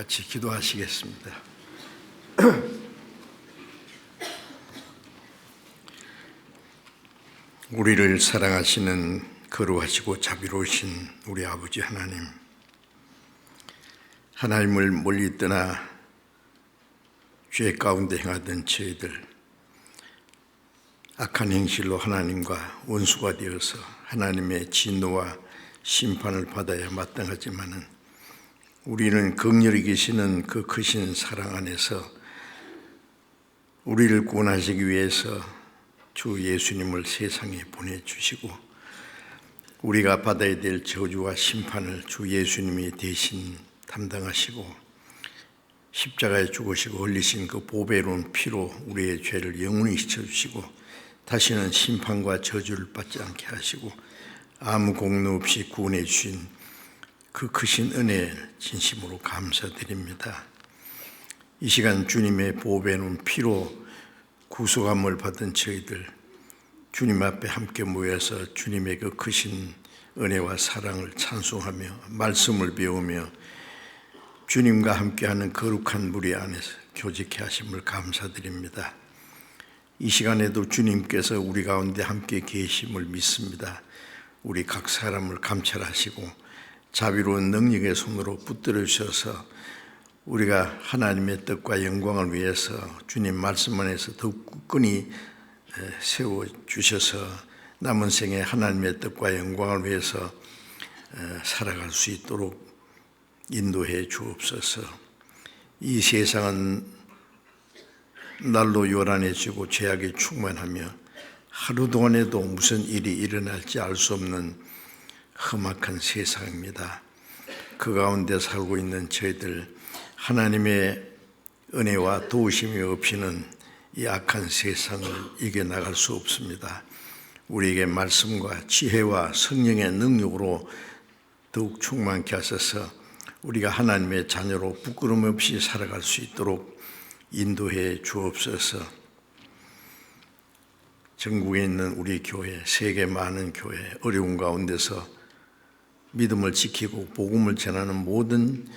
같이 기도하시겠습니다. 우리를 사랑하시는 거룩하시고 자비로우신 우리 아버지 하나님, 하나님을 멀리 떠나 죄 가운데 행하던 저희들, 악한 행실로 하나님과 원수가 되어서 하나님의 진노와 심판을 받아야 마땅하지만은 우리는 긍휼히 계시는 그 크신 사랑 안에서 우리를 구원하시기 위해서 주 예수님을 세상에 보내주시고 우리가 받아야 될 저주와 심판을 주 예수님이 대신 담당하시고 십자가에 죽으시고 흘리신 그 보배로운 피로 우리의 죄를 영원히 씻어주시고 다시는 심판과 저주를 받지 않게 하시고 아무 공로 없이 구원해 주신 그 크신 은혜에 진심으로 감사드립니다. 이 시간 주님의 보배로운 피로 구속함을 받은 저희들 주님 앞에 함께 모여서 주님의 그 크신 은혜와 사랑을 찬송하며 말씀을 배우며 주님과 함께하는 거룩한 무리 안에서 교직케 하심을 감사드립니다. 이 시간에도 주님께서 우리 가운데 함께 계심을 믿습니다. 우리 각 사람을 감찰하시고 자비로운 능력의 손으로 붙들어 주셔서 우리가 하나님의 뜻과 영광을 위해서 주님 말씀 안에서 더욱 굳건히 세워주셔서 남은 생에 하나님의 뜻과 영광을 위해서 살아갈 수 있도록 인도해 주옵소서. 이 세상은 날로 요란해지고 죄악에 충만하며 하루 동안에도 무슨 일이 일어날지 알 수 없는 험악한 세상입니다. 그 가운데 살고 있는 저희들 하나님의 은혜와 도우심이 없이는 이 악한 세상을 이겨나갈 수 없습니다. 우리에게 말씀과 지혜와 성령의 능력으로 더욱 충만케 하셔서 우리가 하나님의 자녀로 부끄럼 없이 살아갈 수 있도록 인도해 주옵소서. 전국에 있는 우리 교회, 세계 많은 교회, 어려운 가운데서 믿음을 지키고 복음을 전하는 모든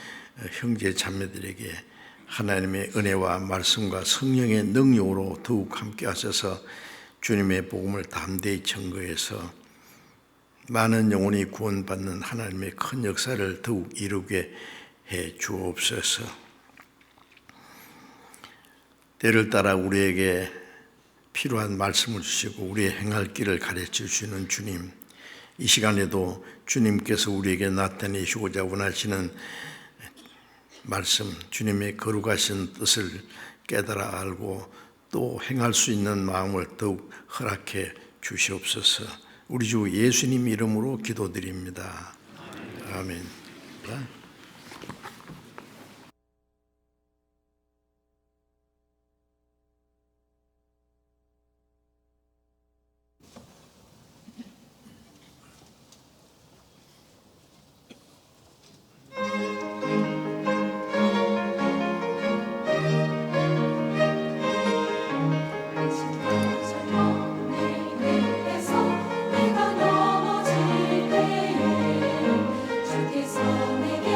형제 자매들에게 하나님의 은혜와 말씀과 성령의 능력으로 더욱 함께 하셔서 주님의 복음을 담대히 증거해서 많은 영혼이 구원받는 하나님의 큰 역사를 더욱 이루게 해 주옵소서. 때를 따라 우리에게 필요한 말씀을 주시고 우리의 행할 길을 가르쳐 주시는 주님, 이 시간에도 주님께서 우리에게 나타내시고자 원하시는 말씀, 주님의 거룩하신 뜻을 깨달아 알고 또 행할 수 있는 마음을 더욱 허락해 주시옵소서. 우리 주 예수님 이름으로 기도드립니다. 아멘. 주께서 내게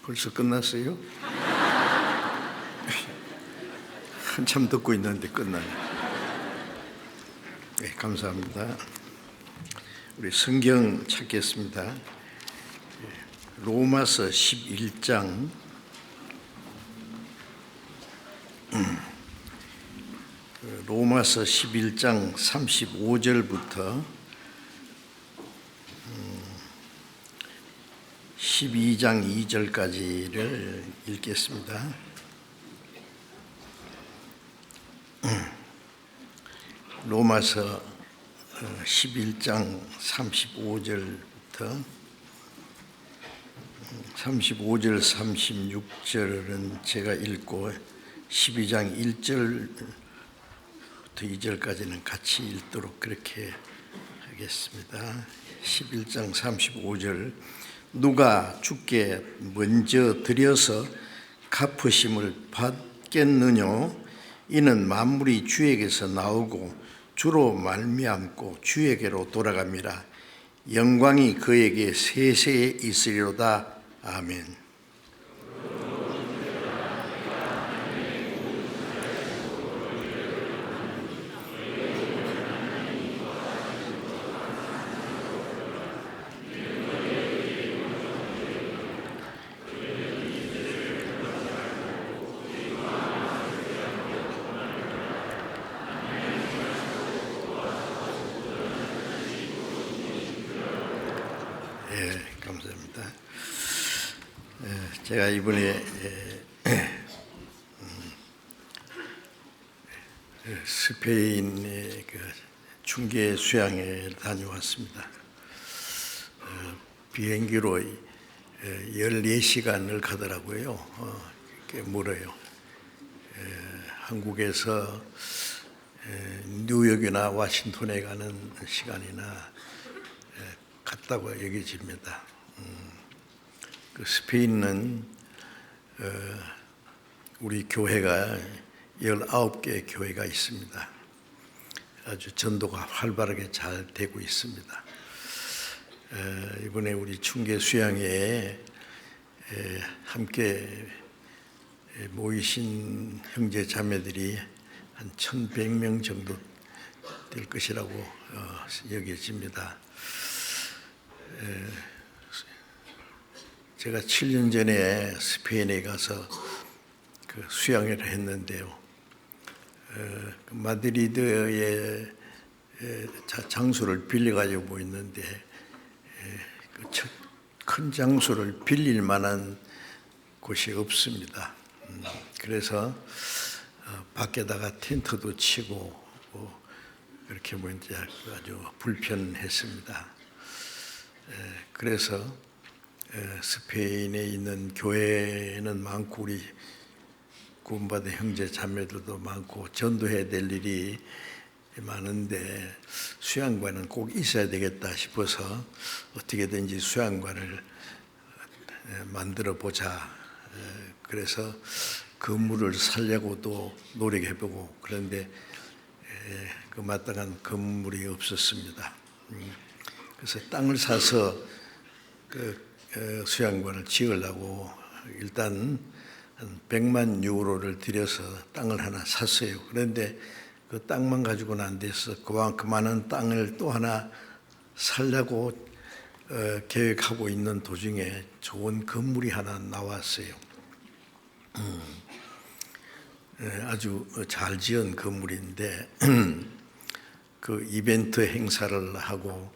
벌써 끝났어요? 한참 듣고 있는데 끝나네. 네, 감사합니다. 우리 성경 찾겠습니다. 로마서 11장 로마서 11장 35절부터 12장 2절까지를 읽겠습니다. 로마서 11장 35절부터 35절 36절은 제가 읽고 12장 1절부터 2절까지는 같이 읽도록 그렇게 하겠습니다. 11장 35절 누가 주께 먼저 드려서 갚으심을 받겠느냐? 이는 만물이 주에게서 나오고 주로 말미암고 주에게로 돌아갑니다. 영광이 그에게 세세에 있으리로다. 아멘. 감사합니다. 제가 이번에 스페인의 그 중계 수양에 다녀왔습니다. 비행기로 14시간을 가더라고요. 꽤 멀어요. 한국에서 뉴욕이나 워싱턴에 가는 시간이나 같다고 여겨집니다. 그 스페인은 우리 교회가 19개 교회가 있습니다. 아주 전도가 활발하게 잘 되고 있습니다. 이번에 우리 중계 수양회에 함께 모이신 형제 자매들이 한 1,100명 정도 될 것이라고 여겨집니다. 제가 7년 전에 스페인에 가서 그 수양회를 했는데요. 마드리드의 장소를 빌려가지고 모였는데 큰 장소를 빌릴 만한 곳이 없습니다. 그래서 밖에다가 텐트도 치고 그렇게 뭐 이제 아주 불편했습니다. 그래서 스페인에 있는 교회는 많고 우리 구원받은 형제 자매들도 많고 전도해야 될 일이 많은데 수양관은 꼭 있어야 되겠다 싶어서 어떻게든지 수양관을 만들어 보자. 그래서 건물을 살려고도 노력해보고 그런데 그 마땅한 건물이 없었습니다. 그래서 땅을 사서 그 수양관을 지으려고 일단 한 100만 유로를 들여서 땅을 하나 샀어요. 그런데 그 땅만 가지고는 안 돼서 그 많은 땅을 또 하나 살려고 계획하고 있는 도중에 좋은 건물이 하나 나왔어요. 아주 잘 지은 건물인데 그 이벤트 행사를 하고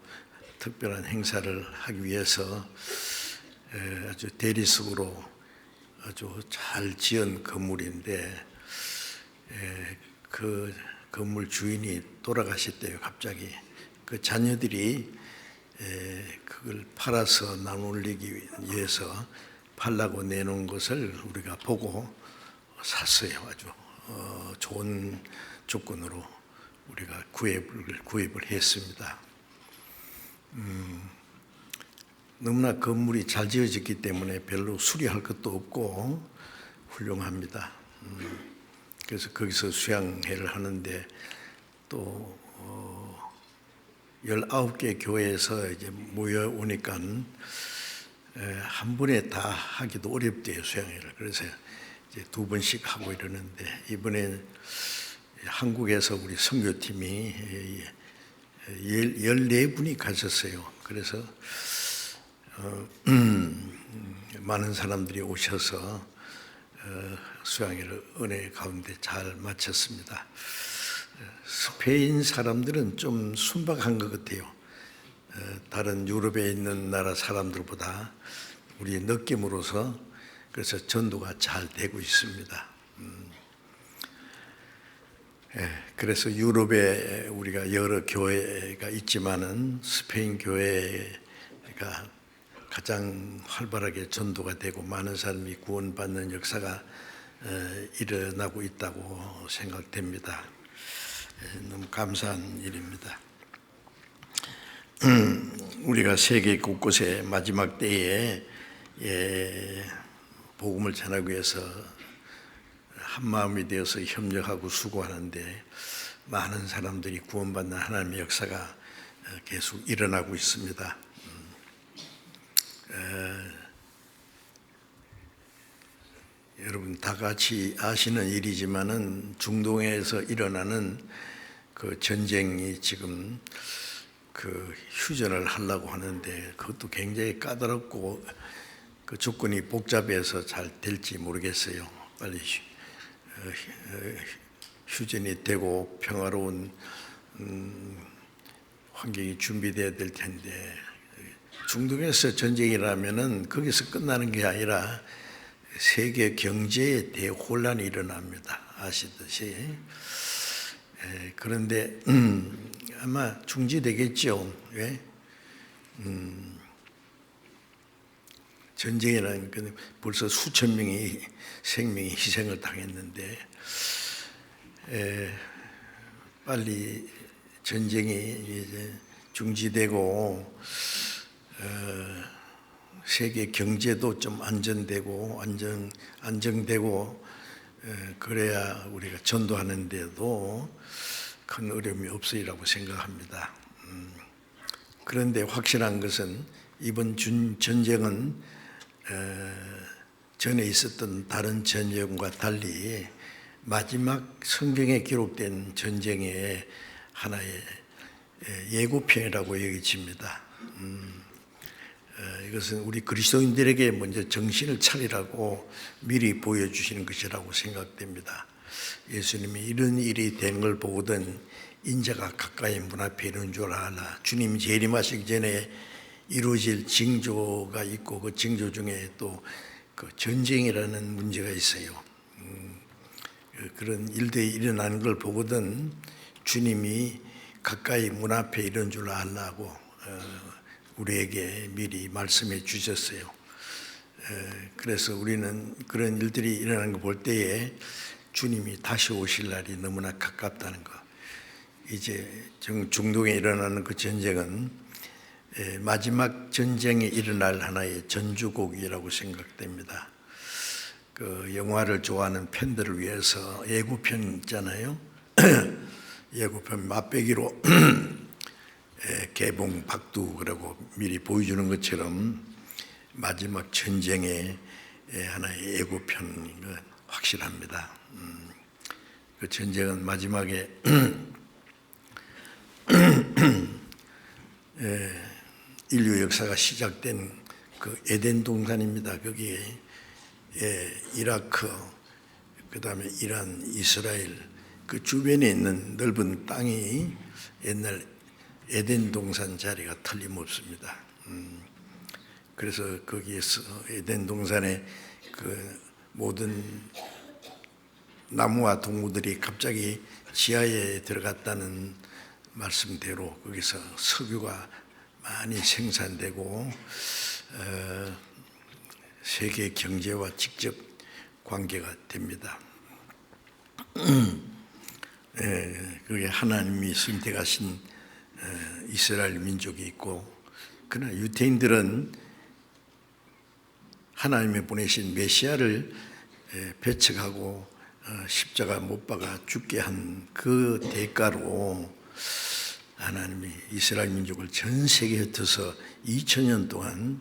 특별한 행사를 하기 위해서 아주 대리석으로 아주 잘 지은 건물인데 그 건물 주인이 돌아가셨대요. 갑자기 그 자녀들이 그걸 팔아서 나누기 위해서 팔라고 내놓은 것을 우리가 보고 샀어요. 아주 좋은 조건으로 우리가 구입을 했습니다. 너무나 건물이 잘 지어졌기 때문에 별로 수리할 것도 없고 훌륭합니다. 그래서 거기서 수양회를 하는데 또 19개 교회에서 이제 모여오니까 한 번에 다 하기도 어렵대요, 수양회를. 그래서 이제 2번씩 하고 이러는데, 이번에 한국에서 우리 선교팀이 14분이 가셨어요. 그래서 많은 사람들이 오셔서 수양회를 은혜 가운데 잘 마쳤습니다. 스페인 사람들은 좀 순박한 것 같아요. 다른 유럽에 있는 나라 사람들보다 우리 느낌으로서. 그래서 전도가 잘 되고 있습니다. 그래서 유럽에 우리가 여러 교회가 있지만은 스페인 교회가 가장 활발하게 전도가 되고 많은 사람이 구원받는 역사가 일어나고 있다고 생각됩니다. 너무 감사한 일입니다. 우리가 세계 곳곳에 마지막 때에 복음을 전하기 위해서 한 마음이 되어서 협력하고 수고하는데, 많은 사람들이 구원받는 하나님의 역사가 계속 일어나고 있습니다. 여러분 다 같이 아시는 일이지만은 중동에서 일어나는 그 전쟁이 지금 그 휴전을 하려고 하는데, 그것도 굉장히 까다롭고 그 조건이 복잡해서 잘 될지 모르겠어요. 빨리 휴전이 되고 평화로운 환경이 준비돼야 될 텐데, 중동에서 전쟁이라면은 거기서 끝나는 게 아니라 세계 경제에 대혼란이 일어납니다. 아시듯이. 그런데 아마 중지되겠죠. 왜? 전쟁이라는 건 벌써 수천 명이 생명이 희생을 당했는데, 빨리 전쟁이 이제 중지되고 세계 경제도 좀 안정되고 그래야 우리가 전도하는 데도 큰 어려움이 없으리라고 생각합니다. 그런데 확실한 것은 이번 전쟁은 전에 있었던 다른 전쟁과 달리 마지막 성경에 기록된 전쟁의 하나의 예고편이라고 여겨집니다. 이것은 우리 그리스도인들에게 먼저 정신을 차리라고 미리 보여주시는 것이라고 생각됩니다. 예수님이 이런 일이 된 걸 보거든 인자가 가까이 문 앞에 이른 줄 알라. 주님 재림하시기 전에 이루어질 징조가 있고, 그 징조 중에 또 그 전쟁이라는 문제가 있어요. 그런 일들이 일어나는 걸 보거든 주님이 가까이 문 앞에 이른 줄 알라고 우리에게 미리 말씀해 주셨어요. 그래서 우리는 그런 일들이 일어나는 거 볼 때에 주님이 다시 오실 날이 너무나 가깝다는 것. 이제 중동에 일어나는 그 전쟁은 마지막 전쟁에 일어날 하나의 전주곡이라고 생각됩니다. 그 영화를 좋아하는 팬들을 위해서 예고편 있잖아요. 예고편 맛배기로 개봉 박두라고 미리 보여주는 것처럼 마지막 전쟁의 하나의 예고편인 건 확실합니다. 그 전쟁은 마지막에 인류 역사가 시작된 그 에덴 동산입니다. 거기에 이라크, 그 다음에 이란, 이스라엘 그 주변에 있는 넓은 땅이 옛날 에덴 동산 자리가 틀림없습니다. 그래서 거기에서 에덴 동산에 그 모든 나무와 동물들이 갑자기 지하에 들어갔다는 말씀대로 거기서 석유가 많이 생산되고 세계 경제와 직접 관계가 됩니다. 그게 하나님이 선택하신 이스라엘 민족이 있고, 그러나 유대인들은 하나님이 보내신 메시아를 배척하고 십자가 못 박아 죽게 한 그 대가로 하나님이 이스라엘 민족을 전 세계에 흩어서 2000년 동안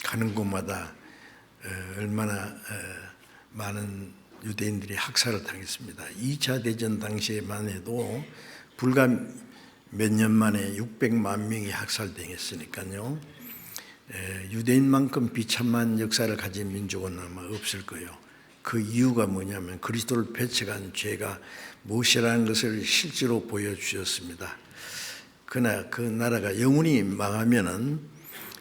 가는 곳마다 얼마나 많은 유대인들이 학살을 당했습니다. 2차 대전 당시에만 해도 불과 몇 년 만에 600만 명이 학살당했으니까요. 유대인만큼 비참한 역사를 가진 민족은 아마 없을 거예요. 그 이유가 뭐냐면 그리스도를 배척한 죄가 무엇이라는 것을 실제로 보여주셨습니다. 그러나 그 나라가 영원히 망하면은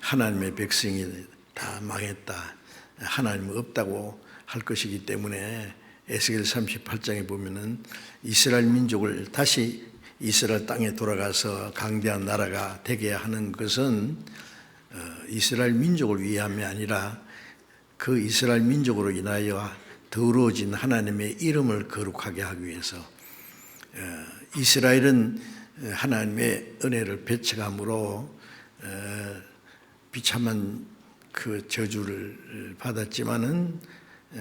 하나님의 백성이 다 망했다, 하나님 없다고 할 것이기 때문에 에스겔 38장에 보면은 이스라엘 민족을 다시 이스라엘 땅에 돌아가서 강대한 나라가 되게 하는 것은 이스라엘 민족을 위함이 아니라 그 이스라엘 민족으로 인하여 더러워진 하나님의 이름을 거룩하게 하기 위해서, 이스라엘은 하나님의 은혜를 배척함으로 비참한 그 저주를 받았지만은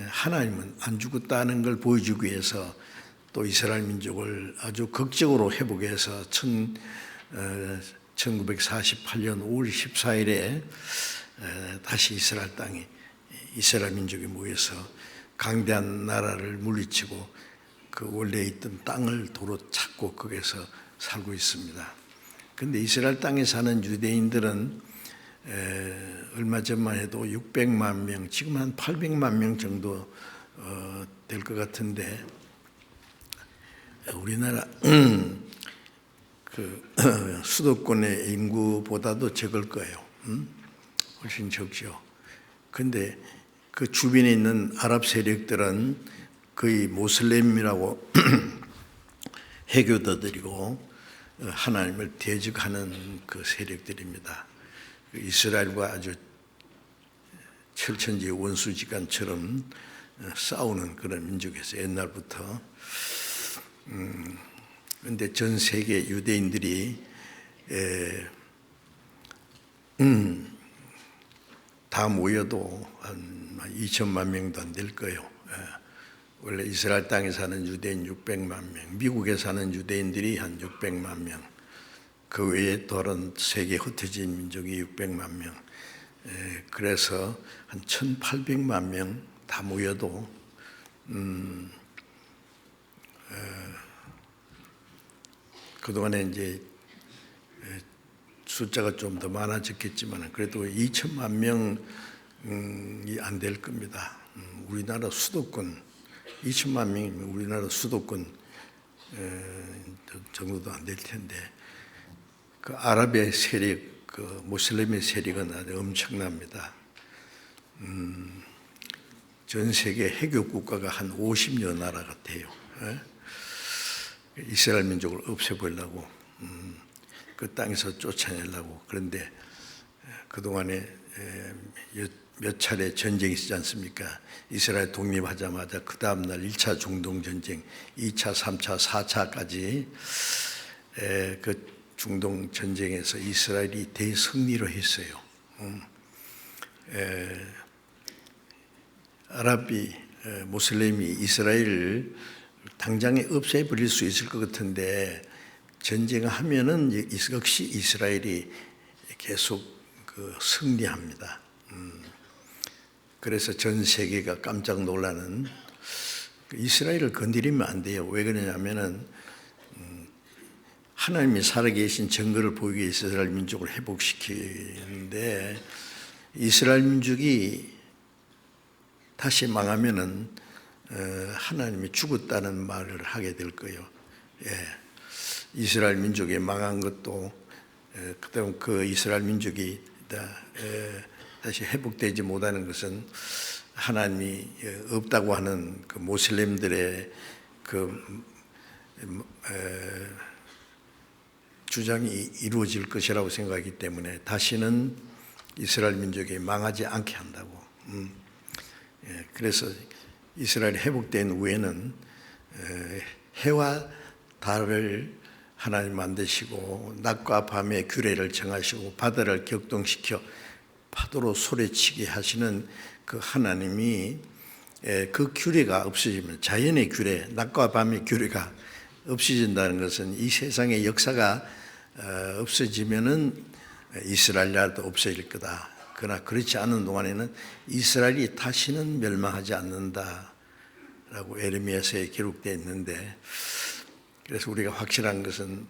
하나님은 안 죽었다는 걸 보여주기 위해서 또 이스라엘 민족을 아주 극적으로 회복해서 1948년 5월 14일에 다시 이스라엘 땅에 이스라엘 민족이 모여서 강대한 나라를 물리치고 그 원래 있던 땅을 도로 찾고 거기서 살고 있습니다. 그런데 이스라엘 땅에 사는 유대인들은 얼마 전만 해도 600만 명, 지금 한 800만 명 정도 될 것 같은데, 우리나라 그 수도권의 인구보다도 적을 거예요. 훨씬 적죠. 그런데 그 주변에 있는 아랍 세력들은 거의 모슬렘이라고 해교도들이고 하나님을 대적하는 그 세력들입니다. 이스라엘과 아주 철천지 원수지간처럼 싸우는 그런 민족에서 옛날부터. 그런데 전 세계 유대인들이 다 모여도 한 2천만 명도 안 될 거예요. 원래 이스라엘 땅에 사는 유대인 600만 명, 미국에 사는 유대인들이 한 600만 명, 그 외에 다른 세계 흩어진 민족이 600만 명, 그래서 한 1,800만 명 다 모여도 그동안에 이제 숫자가 좀 더 많아졌겠지만 그래도 2천만 명이 안 될 겁니다. 우리나라 수도권 2천만 명이면 우리나라 수도권 정도도 안 될 텐데, 그 아랍의 세력, 그 모슬렘의 세력은 아주 엄청납니다. 전 세계 해교 국가가 한 50여 나라 같아요. 이스라엘 민족을 없애보려고, 그 땅에서 쫓아내려고. 그런데 그동안에 몇 차례 전쟁이 있지 않습니까? 이스라엘 독립하자마자 그 다음날 1차 중동전쟁, 2차, 3차, 4차까지 그 중동전쟁에서 이스라엘이 대승리로 했어요. 아랍이, 모슬렘이 이스라엘을 당장에 없애버릴 수 있을 것 같은데 전쟁하면은 역시 이스라엘이 계속 그 승리합니다. 그래서 전 세계가 깜짝 놀라는, 이스라엘을 건드리면 안 돼요. 왜 그러냐면은 하나님이 살아계신 증거를 보이기 위해서 이스라엘 민족을 회복시키는데, 이스라엘 민족이 다시 망하면은 하나님이 죽었다는 말을 하게 될 거예요. 이스라엘 민족이 망한 것도 그다음 그 이스라엘 민족이 다시 회복되지 못하는 것은 하나님이 없다고 하는 그 모슬렘들의 그 주장이 이루어질 것이라고 생각하기 때문에 다시는 이스라엘 민족이 망하지 않게 한다고. 그래서 이스라엘이 회복된 후에는 해와 달을 하나님 만드시고 낮과 밤의 규례를 정하시고 바다를 격동시켜 파도로 소리치게 하시는 그 하나님이 그 규례가 없어지면, 자연의 규례, 낮과 밤의 규례가 없어진다는 것은 이 세상의 역사가 없어지면은 이스라엘 나라도 없어질 거다. 그러나 그렇지 않은 동안에는 이스라엘이 다시는 멸망하지 않는다라고 에레미야서에 기록되어 있는데, 그래서 우리가 확실한 것은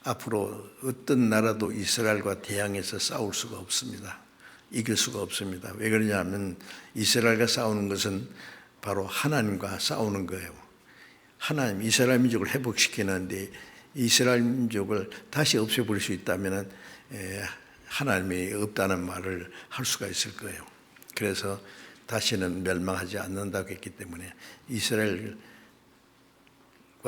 앞으로 어떤 나라도 이스라엘과 대항해서 싸울 수가 없습니다. 이길 수가 없습니다. 왜 그러냐면 이스라엘과 싸우는 것은 바로 하나님과 싸우는 거예요. 하나님, 이스라엘 민족을 회복시키는데 이스라엘 민족을 다시 없애버릴 수 있다면 하나님이 없다는 말을 할 수가 있을 거예요. 그래서 다시는 멸망하지 않는다고 했기 때문에 이스라엘과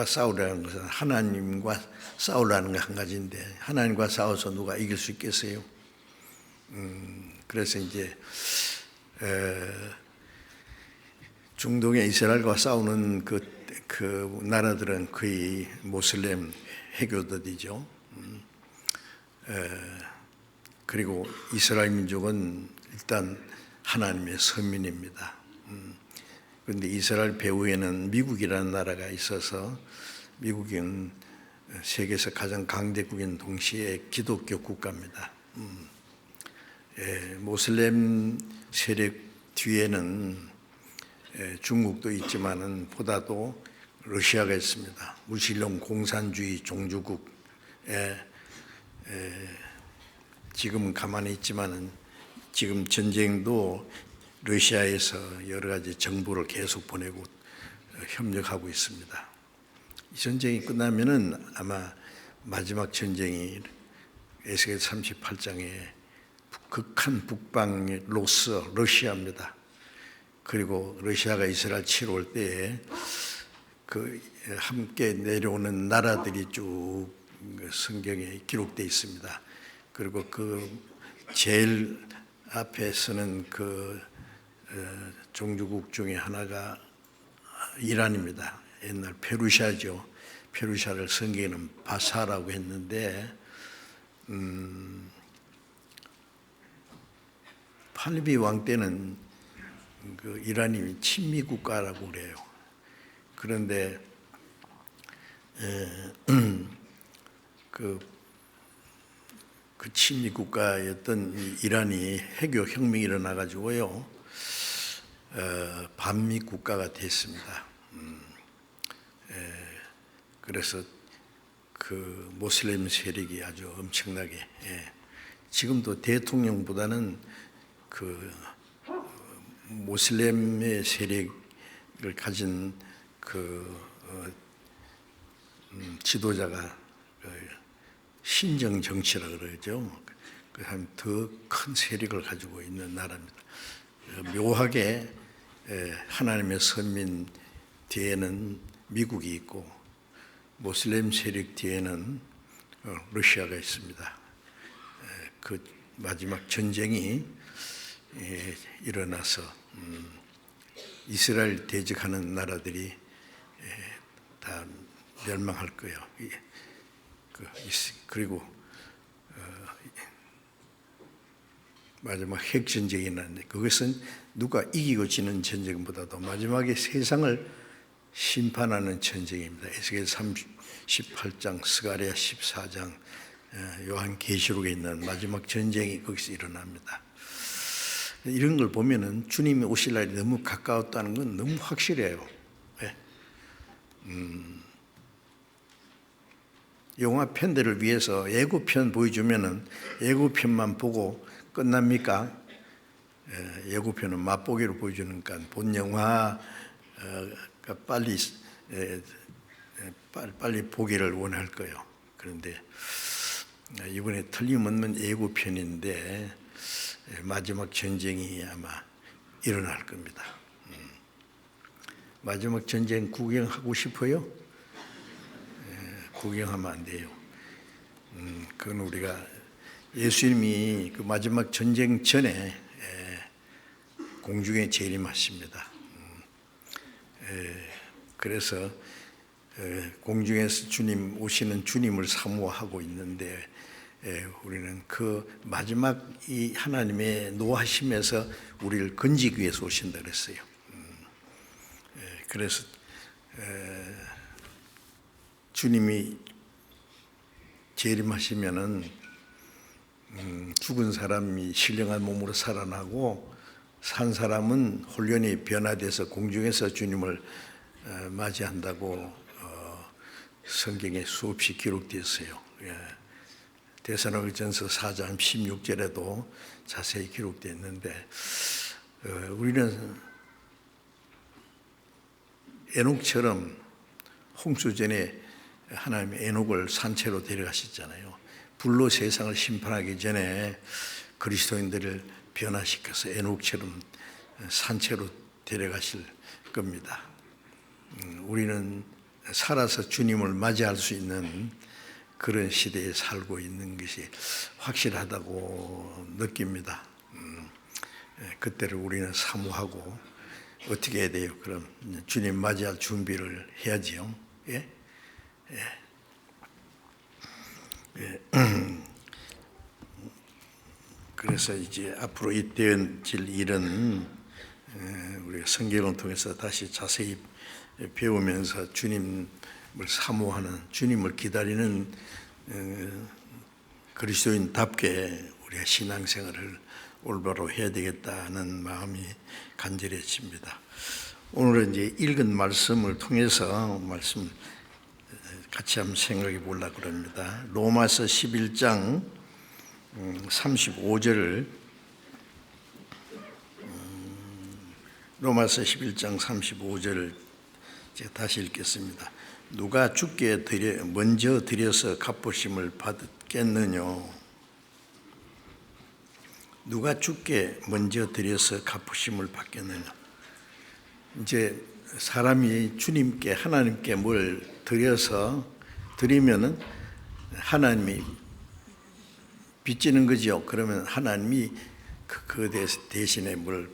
싸우라는 것은 하나님과 싸우라는 게 한 가지인데, 하나님과 싸워서 누가 이길 수 있겠어요? 그래서 이제 중동의 이스라엘과 싸우는 그 나라들은 거의 모슬렘 해교들이죠. 그리고 이스라엘 민족은 일단 하나님의 선민입니다. 그런데 이스라엘 배후에는 미국이라는 나라가 있어서 미국은 세계에서 가장 강대국인 동시에 기독교 국가입니다. 모슬렘 세력 뒤에는 중국도 있지만은 보다도 러시아가 있습니다. 무신론 공산주의 종주국에 지금은 가만히 있지만은 지금 전쟁도 러시아에서 여러 가지 정보를 계속 보내고 협력하고 있습니다. 이 전쟁이 끝나면은 아마 마지막 전쟁이 에스겔 38장에 극한 북방의 로스 러시아입니다. 그리고 러시아가 이스라엘 치러 올 때에 그 함께 내려오는 나라들이 쭉 성경에 기록되어 있습니다. 그리고 그 제일 앞에서는 그 종주국 중에 하나가 이란입니다. 옛날 페르시아죠. 페르시아를 성경에는 바사라고 했는데 팔비 왕 때는 그 이란이 친미 국가라고 그래요. 그런데 그 친미 국가였던 이란이 해교 혁명이 일어나 가지고요, 반미 국가가 됐습니다. 그래서 그 모슬렘 세력이 아주 엄청나게, 지금도 대통령보다는 그 모슬렘의 세력을 가진 그 지도자가 신정 정치라 그러죠. 한 더 큰 세력을 가지고 있는 나라입니다. 묘하게 하나님의 선민 뒤에는 미국이 있고 모슬렘 세력 뒤에는 러시아가 있습니다. 그 마지막 전쟁이 일어나서 이스라엘 대적하는 나라들이 다 멸망할 거예요. 그리고 마지막 핵전쟁이 났는데 그것은 누가 이기고 지는 전쟁보다도 마지막에 세상을 심판하는 전쟁입니다. 에스겔 38장, 스가랴 14장, 요한계시록에 있는 마지막 전쟁이 거기서 일어납니다. 이런 걸 보면은 주님이 오실 날이 너무 가까웠다는 건 너무 확실해요. 영화 편들을 위해서 예고편 보여주면은 예고편만 보고 끝납니까? 예고편은 맛보기로 보여주니까 본 영화가 빨리 보기를 원할 거예요. 그런데 이번에 틀림없는 예고편인데 마지막 전쟁이 아마 일어날 겁니다. 마지막 전쟁 구경하고 싶어요? 구경하면 안 돼요. 그건 우리가 예수님이 그 마지막 전쟁 전에 공중에 재림하십니다. 그래서 공중에서 주님 오시는 주님을 사모하고 있는데 우리는 그 마지막 이 하나님의 노하심에서 우리를 건지기 위해서 오신다 그랬어요. 그래서 주님이 재림하시면은 죽은 사람이 신령한 몸으로 살아나고 산 사람은 혼련이 변화돼서 공중에서 주님을 맞이한다고 성경에 수없이 기록되었어요. 데살로니가전서 4장 16절에도 자세히 기록되어 있는데 우리는 에녹처럼 홍수전에 하나님이 에녹을 산채로 데려가셨잖아요. 불로 세상을 심판하기 전에 그리스도인들을 변화시켜서 에녹처럼 산채로 데려가실 겁니다. 우리는 살아서 주님을 맞이할 수 있는 그런 시대에 살고 있는 것이 확실하다고 느낍니다. 그때를 우리는 사모하고 어떻게 해야 돼요? 그럼 주님 맞이할 준비를 해야지요. 예? 그래서 이제 앞으로 이때질 일은 우리가 성경을 통해서 다시 자세히 배우면서 주님을 사모하는, 주님을 기다리는 그리스도인답게 우리가 신앙생활을 올바로 해야 되겠다는 마음이 간절해집니다. 오늘은 이제 읽은 말씀을 통해서 말씀 같이 한번 생각해 보려고 합니다. 로마서 11장 35절을 로마서 11장 35절을 제가 다시 읽겠습니다. 누가 주께 먼저 드려서 갚으심을 받겠느냐? 누가 주께 먼저 드려서 갚으심을 받겠느냐? 이제 사람이 주님께 하나님께 뭘 드리면은 하나님이 빚지는 거죠. 그러면 하나님이 그 대신에 뭘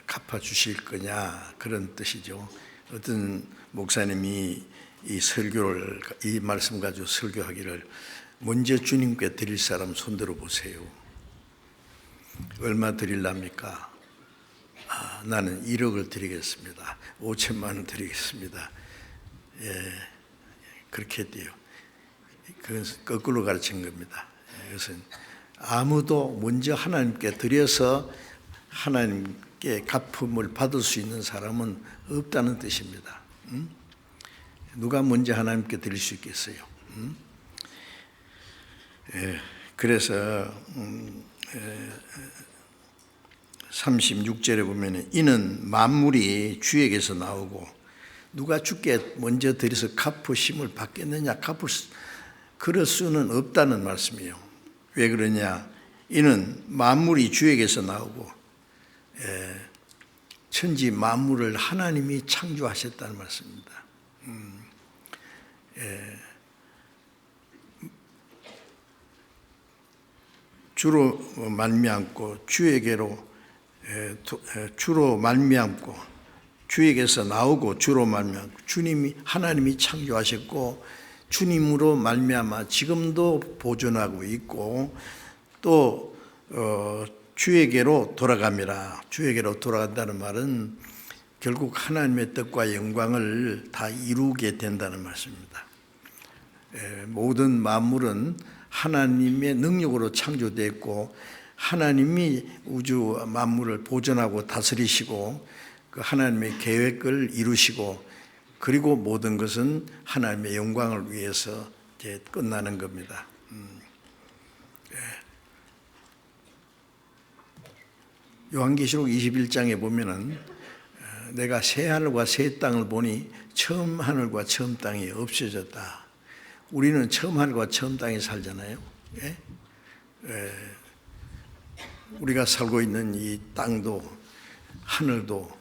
갚아 주실 거냐 그런 뜻이죠. 어떤 목사님이 이 말씀 가지고 설교하기를 먼저 주님께 드릴 사람 손들어 보세요. 얼마 드릴랍니까? 나는 1억을 드리겠습니다. 5천만 원 드리겠습니다. 그렇게 돼요. 그건 거꾸로 가르친 겁니다. 그것은 아무도 먼저 하나님께 드려서 하나님께 갚음을 받을 수 있는 사람은 없다는 뜻입니다. 누가 먼저 하나님께 드릴 수 있겠어요? 그래서 36절에 보면 이는 만물이 주에게서 나오고 누가 주께 먼저 드려서 갚으심을 받겠느냐? 그럴 수는 없다는 말씀이에요. 왜 그러냐? 이는 만물이 주에게서 나오고 천지 만물을 하나님이 창조하셨다는 말씀입니다. 주로 말미암고 주로 말미암고 주에게서 나오고 주로 말미암고 하나님이 창조하셨고 주님으로 말미암아 지금도 보존하고 있고 또 주에게로 돌아갑니다. 주에게로 돌아간다는 말은 결국 하나님의 뜻과 영광을 다 이루게 된다는 말씀입니다. 모든 만물은 하나님의 능력으로 창조됐고 하나님이 우주 만물을 보존하고 다스리시고 그 하나님의 계획을 이루시고 그리고 모든 것은 하나님의 영광을 위해서 이제 끝나는 겁니다. 요한계시록 21장에 보면은 내가 새 하늘과 새 땅을 보니 처음 하늘과 처음 땅이 없어졌다. 우리는 처음 하늘과 처음 땅에 살잖아요. 우리가 살고 있는 이 땅도 하늘도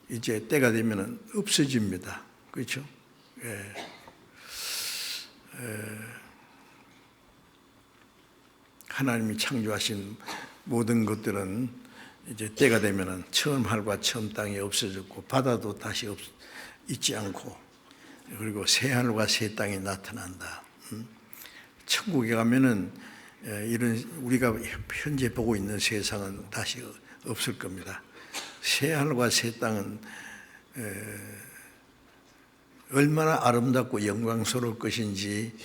이제 때가 되면은 없어집니다. 그렇죠? 하나님이 창조하신 모든 것들은 이제 때가 되면은 처음 하늘과 처음 땅이 없어졌고 바다도 다시 있지 않고 그리고 새 하늘과 새 땅이 나타난다. 천국에 가면은 이런 우리가 현재 보고 있는 세상은 다시 없을 겁니다. 새 하늘과 새 땅은 얼마나 아름답고 영광스러울 것인지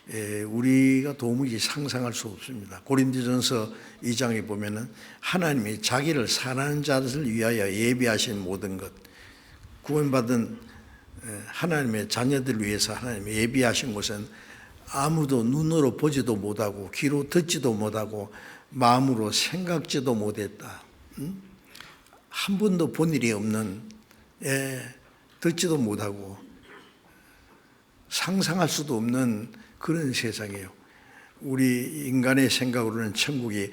우리가 도무지 상상할 수 없습니다. 고린도전서 2장에 보면은 하나님이 자기를 사랑하는 자들을 위하여 예비하신 모든 것, 구원받은 하나님의 자녀들을 위해서 하나님이 예비하신 것은 아무도 눈으로 보지도 못하고 귀로 듣지도 못하고 마음으로 생각지도 못했다. 한 번도 본 일이 없는, 듣지도 못하고 상상할 수도 없는 그런 세상이에요. 우리 인간의 생각으로는 천국이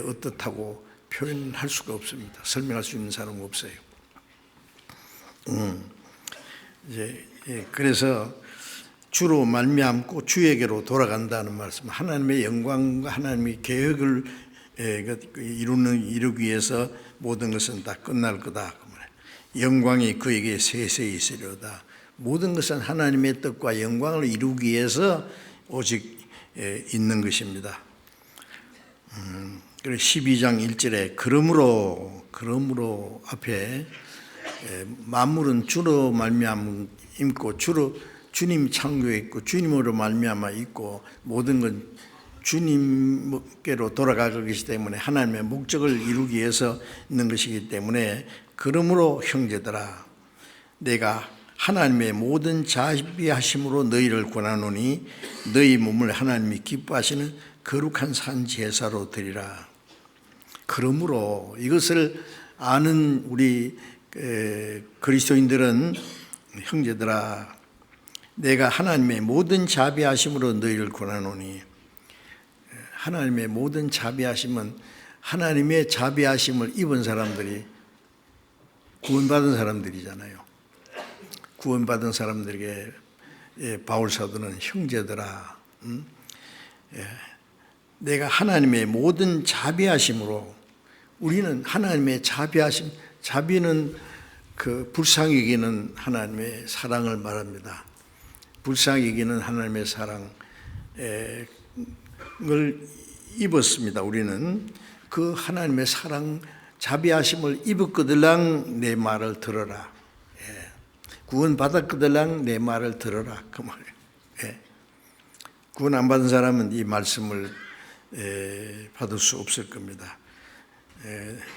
어떻다고 표현할 수가 없습니다. 설명할 수 있는 사람은 없어요. 그래서 주로 말미암고 주에게로 돌아간다는 말씀, 하나님의 영광과 하나님의 계획을 이루기 위해서 모든 것은 다 끝날 거다. 영광이 그에게 세세히 있으려다. 모든 것은 하나님의 뜻과 영광을 이루기 위해서 오직 있는 것입니다. 그리고 12장 1절에 그러므로 앞에 만물은 주로 말미암고 주님 창조했고 주님으로 말미암아 있고 모든 건 주님께로 돌아가기 때문에 하나님의 목적을 이루기 위해서 있는 것이기 때문에 그러므로 형제들아 내가 하나님의 모든 자비하심으로 너희를 권하노니 너희 몸을 하나님이 기뻐하시는 거룩한 산 제사로 드리라. 그러므로 이것을 아는 우리 그리스도인들은 형제들아 내가 하나님의 모든 자비하심으로 너희를 권하노니, 하나님의 모든 자비하심은 하나님의 자비하심을 입은 사람들이 구원받은 사람들이잖아요. 구원받은 사람들에게 바울 사도는 형제들아 내가 하나님의 모든 자비하심으로, 우리는 하나님의 자비하심, 자비는 그 불쌍히 여기는 하나님의 사랑을 말합니다. 불쌍히 여기는 하나님의 사랑을 입었습니다. 우리는 그 하나님의 사랑, 자비하심을 입었거들랑 내 말을 들어라. 구원받았거들랑 내 말을 들어라. 그 말이에요. 구원 안 받은 사람은 이 말씀을 받을 수 없을 겁니다.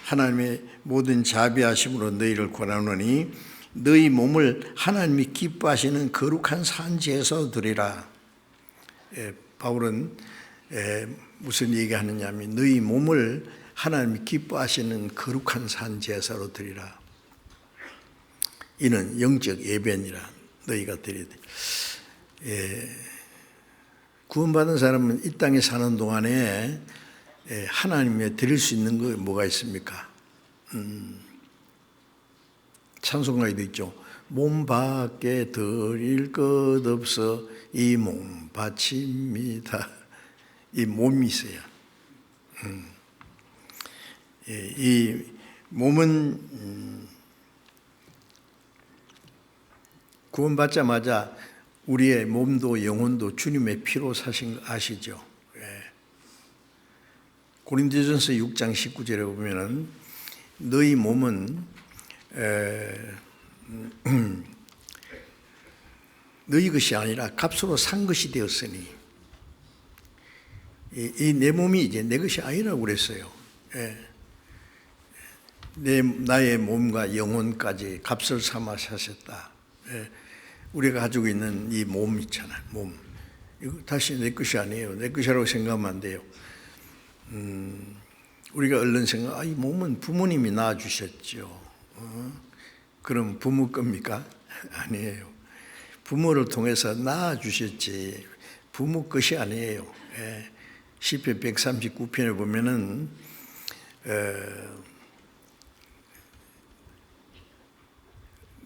하나님의 모든 자비하심으로 너희를 권하노니 너희 몸을 하나님이 기뻐하시는 거룩한 산제에서 드리라. 바울은 무슨 얘기하느냐 하면 너희 몸을 하나님이 기뻐하시는 거룩한 산제사로 드리라. 이는 영적 예배니라. 너희가 드려야 돼. 구원받은 사람은 이 땅에 사는 동안에 하나님에 드릴 수 있는 거 뭐가 있습니까? 찬송가에도 있죠. 몸 밖에 드릴 것 없어 이 몸 바칩니다. 이 몸이 있어요. 이 몸은 구원받자마자 우리의 몸도 영혼도 주님의 피로 사신 거 아시죠? 고린도전서 6장 19절에 보면은 너희 몸은 너희 것이 아니라 값으로 산 것이 되었으니, 이 내 몸이 이제 내 것이 아니라고 그랬어요. 나의 몸과 영혼까지 값을 삼아 사셨다. 우리가 가지고 있는 이 몸 있잖아요. 몸. 이거 다시 내 것이 아니에요. 내 것이라고 생각하면 안 돼요. 우리가 얼른 생각, 이 몸은 부모님이 낳아주셨죠. 그럼 부모 겁니까? 아니에요. 부모를 통해서 낳아주셨지 부모 것이 아니에요. 시편 139편에 보면은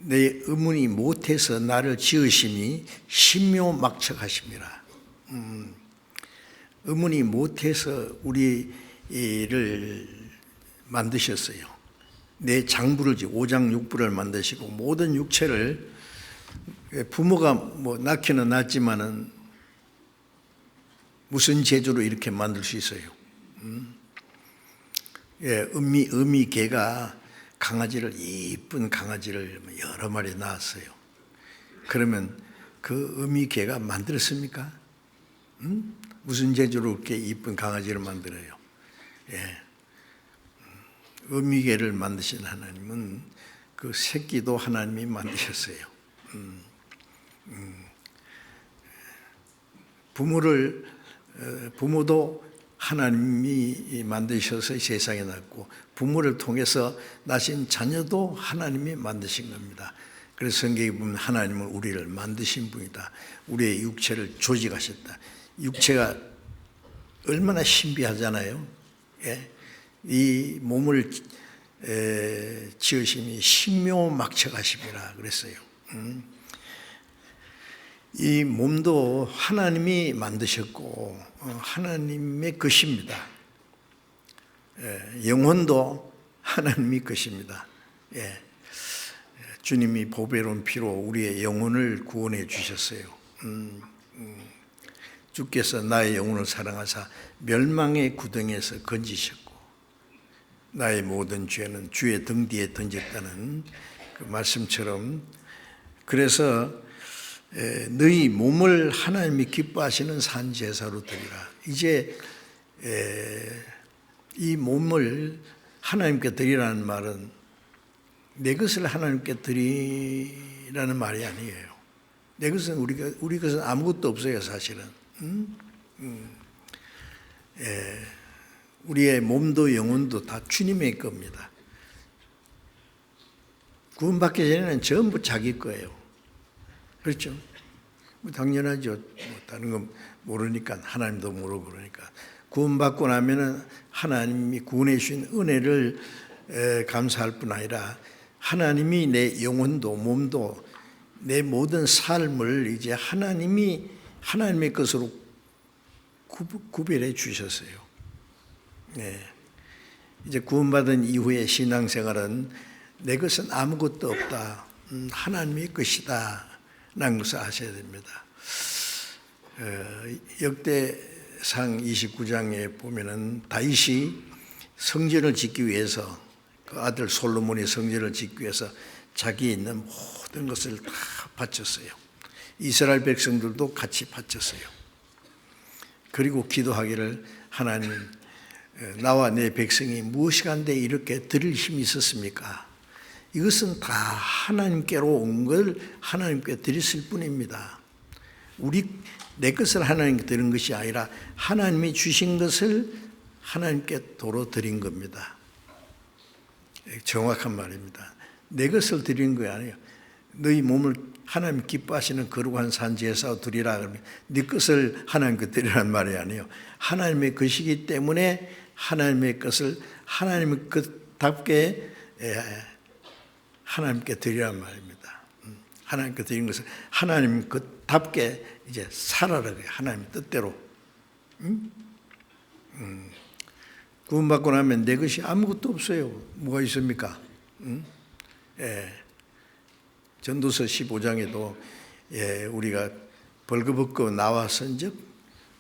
내 어머니 못해서 나를 지으심이 신묘막측하심이라. 어머니 못해서 우리를 만드셨어요. 내 장부를 오장육부를 만드시고 모든 육체를, 부모가 뭐 낳기는 낳지만은 무슨 재주로 이렇게 만들 수 있어요? 어미 개가 강아지를, 이쁜 강아지를 여러 마리 낳았어요. 그러면 그 어미 개가 만들었습니까? 무슨 재주로 그렇게 이쁜 강아지를 만들어요? 예. 어미개를 만드신 하나님은 그 새끼도 하나님이 만드셨어요. 부모도 하나님이 만드셔서 세상에 낳고, 부모를 통해서 나신 자녀도 하나님이 만드신 겁니다. 그래서 성경에 보면 하나님은 우리를 만드신 분이다. 우리의 육체를 조직하셨다. 육체가 얼마나 신비하잖아요. 예? 이 몸을 지으심이 신묘막측하심이라 그랬어요. 이 몸도 하나님이 만드셨고 하나님의 것입니다. 영혼도 하나님의 것입니다. 주님이 보배로운 피로 우리의 영혼을 구원해 주셨어요. 주께서 나의 영혼을 사랑하사 멸망의 구덩이에서 건지셨고 나의 모든 죄는 주의 등 뒤에 던졌다는 그 말씀처럼, 그래서 너희 몸을 하나님이 기뻐하시는 산 제사로 드리라. 이제 이 몸을 하나님께 드리라는 말은 내 것을 하나님께 드리라는 말이 아니에요. 내 것은 우리 것은 아무것도 없어요, 사실은. 우리의 몸도 영혼도 다 주님의 겁니다. 구원받기 전에는 전부 자기 거예요. 그렇죠? 당연하죠. 다른 건 모르니까, 하나님도 모르고 그러니까. 구원받고 나면은 하나님이 구원해 주신 은혜를 감사할 뿐 아니라 하나님이 내 영혼도 몸도 내 모든 삶을 이제 하나님의 것으로 구별해 주셨어요. 이제 구원받은 이후의 신앙생활은 내 것은 아무것도 없다, 하나님의 것이다 라는 것을 아셔야 됩니다. 역대상 29장에 보면은 다윗이 성전을 짓기 위해서, 그 아들 솔로몬이 성전을 짓기 위해서 자기에 있는 모든 것을 다 바쳤어요. 이스라엘 백성들도 같이 바쳤어요. 그리고 기도하기를, 하나님, 나와 내 백성이 무엇이간데 이렇게 드릴 힘이 있었습니까? 이것은 다 하나님께로 온 걸 하나님께 드렸을 뿐입니다. 내 것을 하나님께 드린 것이 아니라 하나님이 주신 것을 하나님께 도로 드린 겁니다. 정확한 말입니다. 내 것을 드리는 거 아니에요. 너희 몸을 하나님 기뻐하시는 거룩한 산 제사로 드리라 그러면 네 것을 하나님께 드리라는 말이 아니에요. 하나님의 것이기 때문에 하나님의 것을 하나님의 것답게 하나님께 드리란 말입니다. 하나님께 드린 것을 하나님 것답게 이제 살아라, 하나님 뜻대로. 구원받고 나면 내 것이 아무것도 없어요. 뭐가 있습니까? 전도서 15장에도 우리가 벌거벗고 나와선즉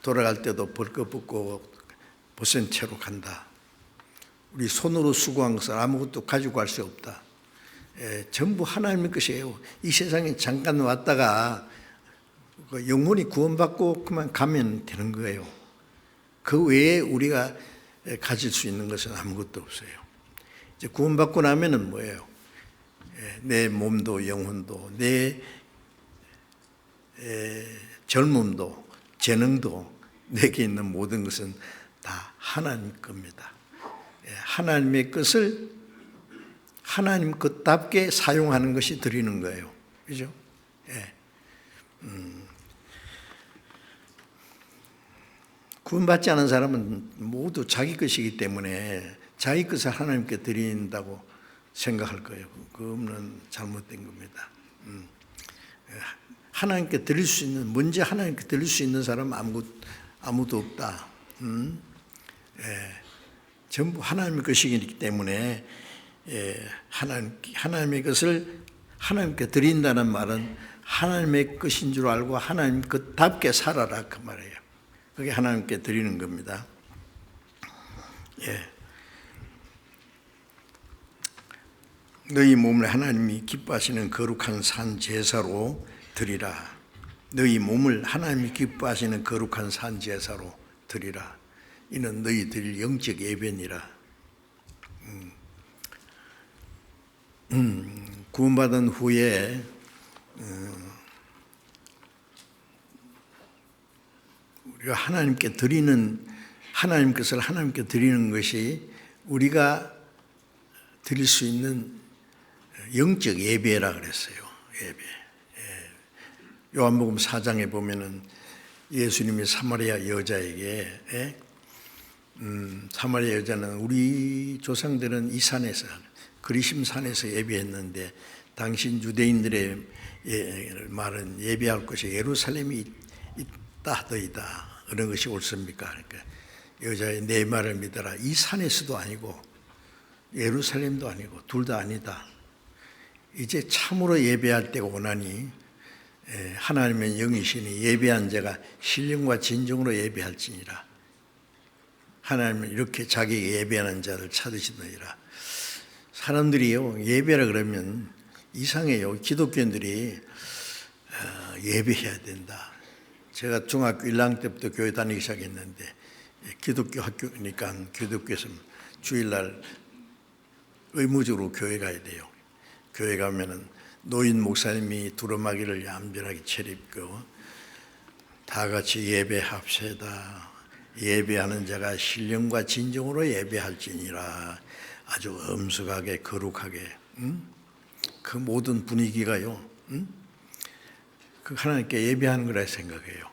돌아갈 때도 벌거벗고 벗은 채로 간다. 우리 손으로 수고한 것을 아무것도 가지고 갈 수 없다. 전부 하나님의 것이에요. 이 세상에 잠깐 왔다가 영혼이 구원받고 그만 가면 되는 거예요. 그 외에 우리가 가질 수 있는 것은 아무것도 없어요. 이제 구원받고 나면은 뭐예요? 내 몸도 영혼도 내 젊음도 재능도 내게 있는 모든 것은 다 하나님 겁니다. 하나님의 것을 하나님 것답게 사용하는 것이 드리는 거예요. 그죠? 구원받지 않은 사람은 모두 자기 것이기 때문에 자기 것을 하나님께 드린다고 생각할 거예요. 그거는 잘못된 겁니다. 하나님께 드릴 수 있는, 먼저 하나님께 드릴 수 있는 사람은 아무도 없다. 전부 하나님의 것이기 때문에 하나님의 것을 하나님께 드린다는 말은 하나님의 것인 줄 알고 하나님 것답게 살아라, 그 말이에요. 그게 하나님께 드리는 겁니다. 너희 몸을 하나님이 기뻐하시는 거룩한 산 제사로 드리라. 너희 몸을 하나님이 기뻐하시는 거룩한 산 제사로 드리라. 이는 너희 드릴 영적 예배니라. 구원받은 후에 우리가 하나님 것을 하나님께 드리는 것이 우리가 드릴 수 있는 영적 예배라 그랬어요. 예배. 요한복음 4장에 보면은 예수님이 사마리아 여자에게 사마리아 여자는 우리 조상들은 이 산에서 그리심 산에서 예배했는데 당신 유대인들의 말은 예배할 곳이 예루살렘이 있다 하더이다. 어느 것이 옳습니까? 그러니까 여자의 내 말을 믿어라. 이 산에서도 아니고 예루살렘도 아니고 둘 다 아니다. 이제 참으로 예배할 때가 오나니 하나님의 영이시니 예배한 자가 신령과 진정으로 예배할지니라. 하나님은 이렇게 자기 예배하는 자를 찾으시느니라. 사람들이요 예배라 그러면 이상해요. 기독교인들이 예배해야 된다. 제가 중학교 1학년 때부터 교회 다니기 시작했는데 기독교 학교니까 기독교에서 주일날 의무적으로 교회 가야 돼요. 교회 가면은 노인 목사님이 두루마기를 얌전하게 차리고 다 같이 예배합시다. 예배하는 자가 신령과 진정으로 예배할지니라. 아주 엄숙하게 거룩하게 그 모든 분위기가요. 그 하나님께 예배하는 거라 생각해요.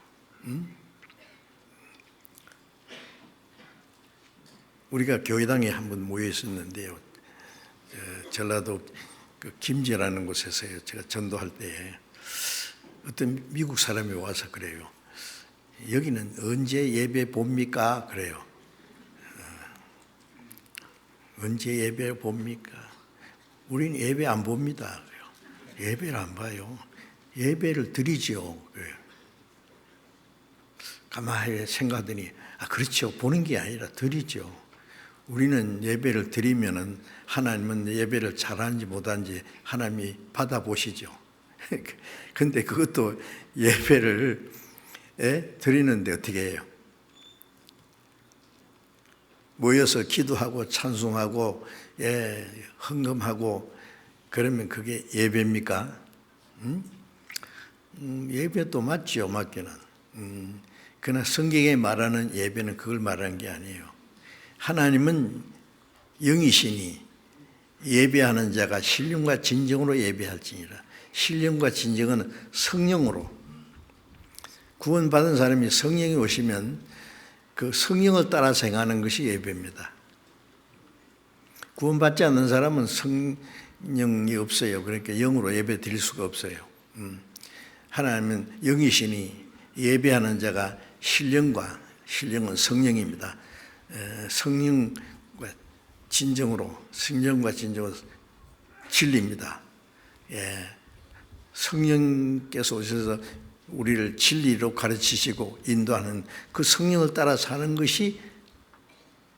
우리가 교회당에 한번 모여 있었는데요. 전라도 그 김제라는 곳에서요. 제가 전도할 때 어떤 미국 사람이 와서 그래요. 여기는 언제 예배 봅니까? 그래요. 언제 예배 봅니까? 우리는 예배 안 봅니다. 그래요. 예배를 안 봐요. 예배를 드리죠. 그래요. 가만히 생각하더니 그렇죠. 보는 게 아니라 드리죠. 우리는 예배를 드리면은 하나님은 예배를 잘하는지 못하는지 하나님이 받아보시죠. 근데 그것도 예배를 드리는데 어떻게 해요? 모여서 기도하고 찬송하고 헌금하고 그러면 그게 예배입니까? 예배도 맞죠, 맞기는. 그러나 성경에 말하는 예배는 그걸 말하는 게 아니에요. 하나님은 영이시니 예배하는 자가 신령과 진정으로 예배할지니라. 신령과 진정은 성령으로. 구원받은 사람이 성령이 오시면 그 성령을 따라서 행하는 것이 예배입니다. 구원받지 않는 사람은 성령이 없어요. 그러니까 영으로 예배 드릴 수가 없어요. 하나님은 영이시니 예배하는 자가 신령은 성령입니다. 성령과 진정으로 진리입니다. 성령께서 오셔서 우리를 진리로 가르치시고 인도하는 그 성령을 따라 사는 것이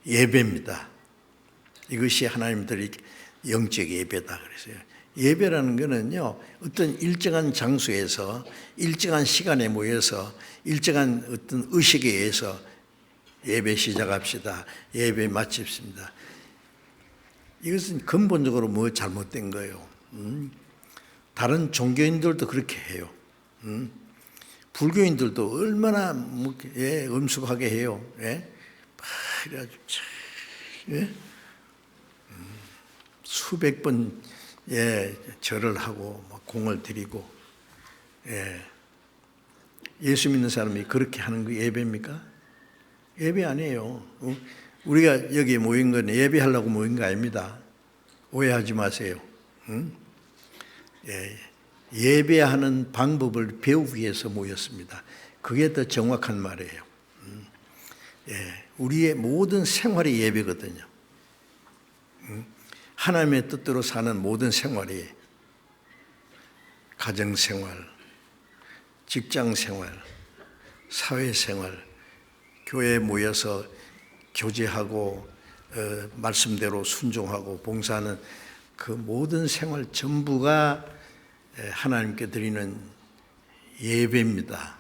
예배입니다. 이것이 하나님들이 영적 예배다 그랬어요. 예배라는 것은요, 어떤 일정한 장소에서 일정한 시간에 모여서 일정한 어떤 의식에 의해서 예배 시작합시다. 예배 마칩시다. 이것은 근본적으로 뭐 잘못된 거예요. 다른 종교인들도 그렇게 해요. 불교인들도 얼마나 엄숙하게 해요. 그래가지고 수백 번 절을 하고 공을 드리고 예수 믿는 사람이 그렇게 하는 거 예배입니까? 예배 아니에요. 우리가 여기 모인 건 예배하려고 모인 거 아닙니다. 오해하지 마세요. 예배하는 방법을 배우기 위해서 모였습니다. 그게 더 정확한 말이에요. 우리의 모든 생활이 예배거든요. 하나님의 뜻대로 사는 모든 생활이 가정생활, 직장생활, 사회생활, 교회에 모여서 교제하고 말씀대로 순종하고 봉사하는 그 모든 생활 전부가 하나님께 드리는 예배입니다.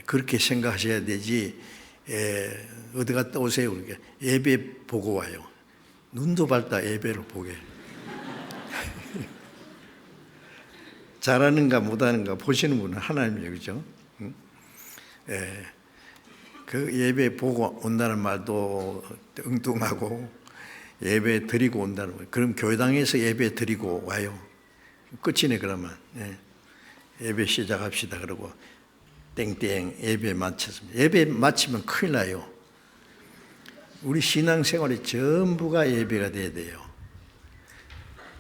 그렇게 생각하셔야 되지. 어디 갔다 오세요? 그렇게 예배 보고 와요. 눈도 밝다 예배를 보게. 잘하는가 못하는가 보시는 분은 하나님이에요, 그렇죠? 그 예배 보고 온다는 말도 엉뚱하고 예배 드리고 온다는 거예요. 그럼 교회당에서 예배 드리고 와요. 끝이네 그러면. 예배 시작합시다 그러고 땡땡 예배 마쳤습니다. 예배 마치면 큰일 나요. 우리 신앙생활이 전부가 예배가 돼야 돼요.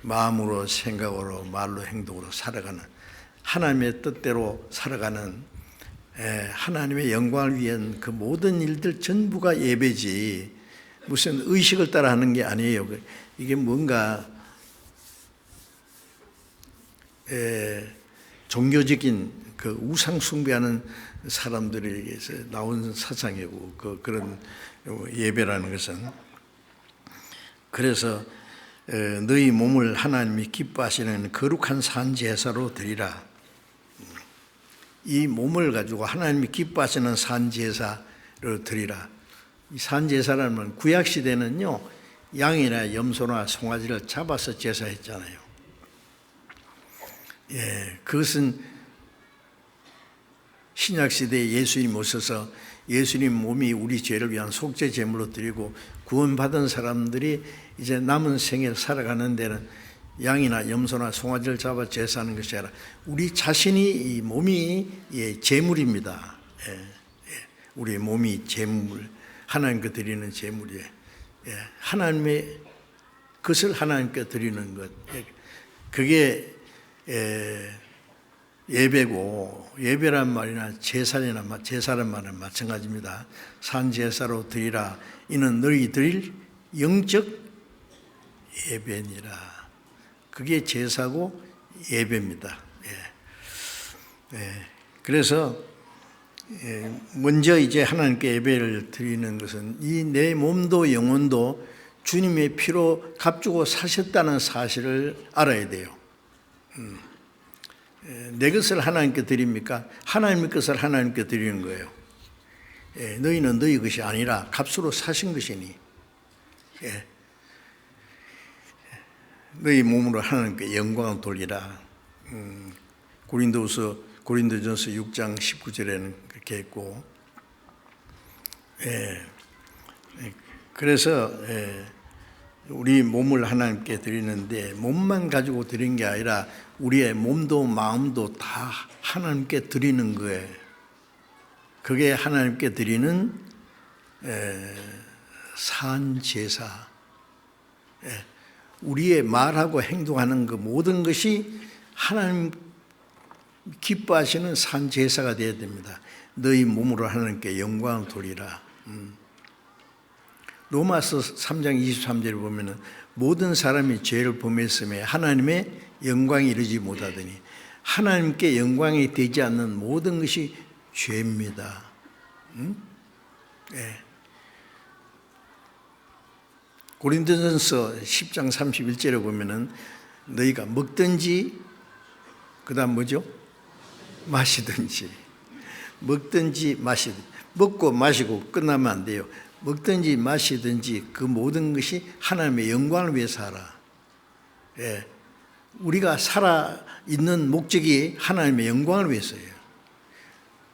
마음으로 생각으로 말로 행동으로 살아가는 하나님의 뜻대로 살아가는 하나님의 영광을 위한 그 모든 일들 전부가 예배지 무슨 의식을 따라 하는 게 아니에요. 이게 뭔가 종교적인 그 우상 숭배하는 사람들에게서 나온 사상이고 그런 예배라는 것은. 그래서 너희 몸을 하나님이 기뻐하시는 거룩한 산 제사로 드리라. 이 몸을 가지고 하나님이 기뻐하시는 산 제사로 드리라. 이 산 제사라는 건 구약 시대는요 양이나 염소나 송아지를 잡아서 제사했잖아요. 그것은 신약 시대에 예수님 오셔서 예수님 몸이 우리 죄를 위한 속죄 제물로 드리고 구원받은 사람들이 이제 남은 생을 살아가는 데는 양이나 염소나 송아지를 잡아 제사하는 것이 아니라 우리 자신이 이 몸이 제물입니다. 우리 몸이 제물, 하나님께 드리는 제물이에요. 하나님의 것을 하나님께 드리는 것, 그게 예배고, 예배란 말이나 제사란 말은 마찬가지입니다. 산제사로 드리라. 이는 너희 드릴 영적 예배니라. 그게 제사고 예배입니다. 그래서 먼저 이제 하나님께 예배를 드리는 것은 이 내 몸도 영혼도 주님의 피로 값주고 사셨다는 사실을 알아야 돼요. 내 것을 하나님께 드립니까? 하나님의 것을 하나님께 드리는 거예요. 너희는 너희 것이 아니라 값으로 사신 것이니 너희 몸으로 하나님께 영광을 돌리라. 고린도전서 6장 19절에는 그렇게 했고, 그래서 우리 몸을 하나님께 드리는데 몸만 가지고 드리는 게 아니라 우리의 몸도 마음도 다 하나님께 드리는 거예요. 그게 하나님께 드리는 산제사. 우리의 말하고 행동하는 그 모든 것이 하나님 기뻐하시는 산제사가 되어야 됩니다. 너희 몸으로 하나님께 영광을 돌리라. 로마서 3장 23절을 보면 모든 사람이 죄를 범했음에 하나님의 영광이 이르지 못하더니 하나님께 영광이 되지 않는 모든 것이 죄입니다. 고린도전서 10장 31절에 보면은 너희가 먹든지 그 다음 뭐죠? 마시든지 먹든지 마시든지 먹고 마시고 끝나면 안 돼요. 먹든지 마시든지 그 모든 것이 하나님의 영광을 위해서 하라. 우리가 살아있는 목적이 하나님의 영광을 위해서예요.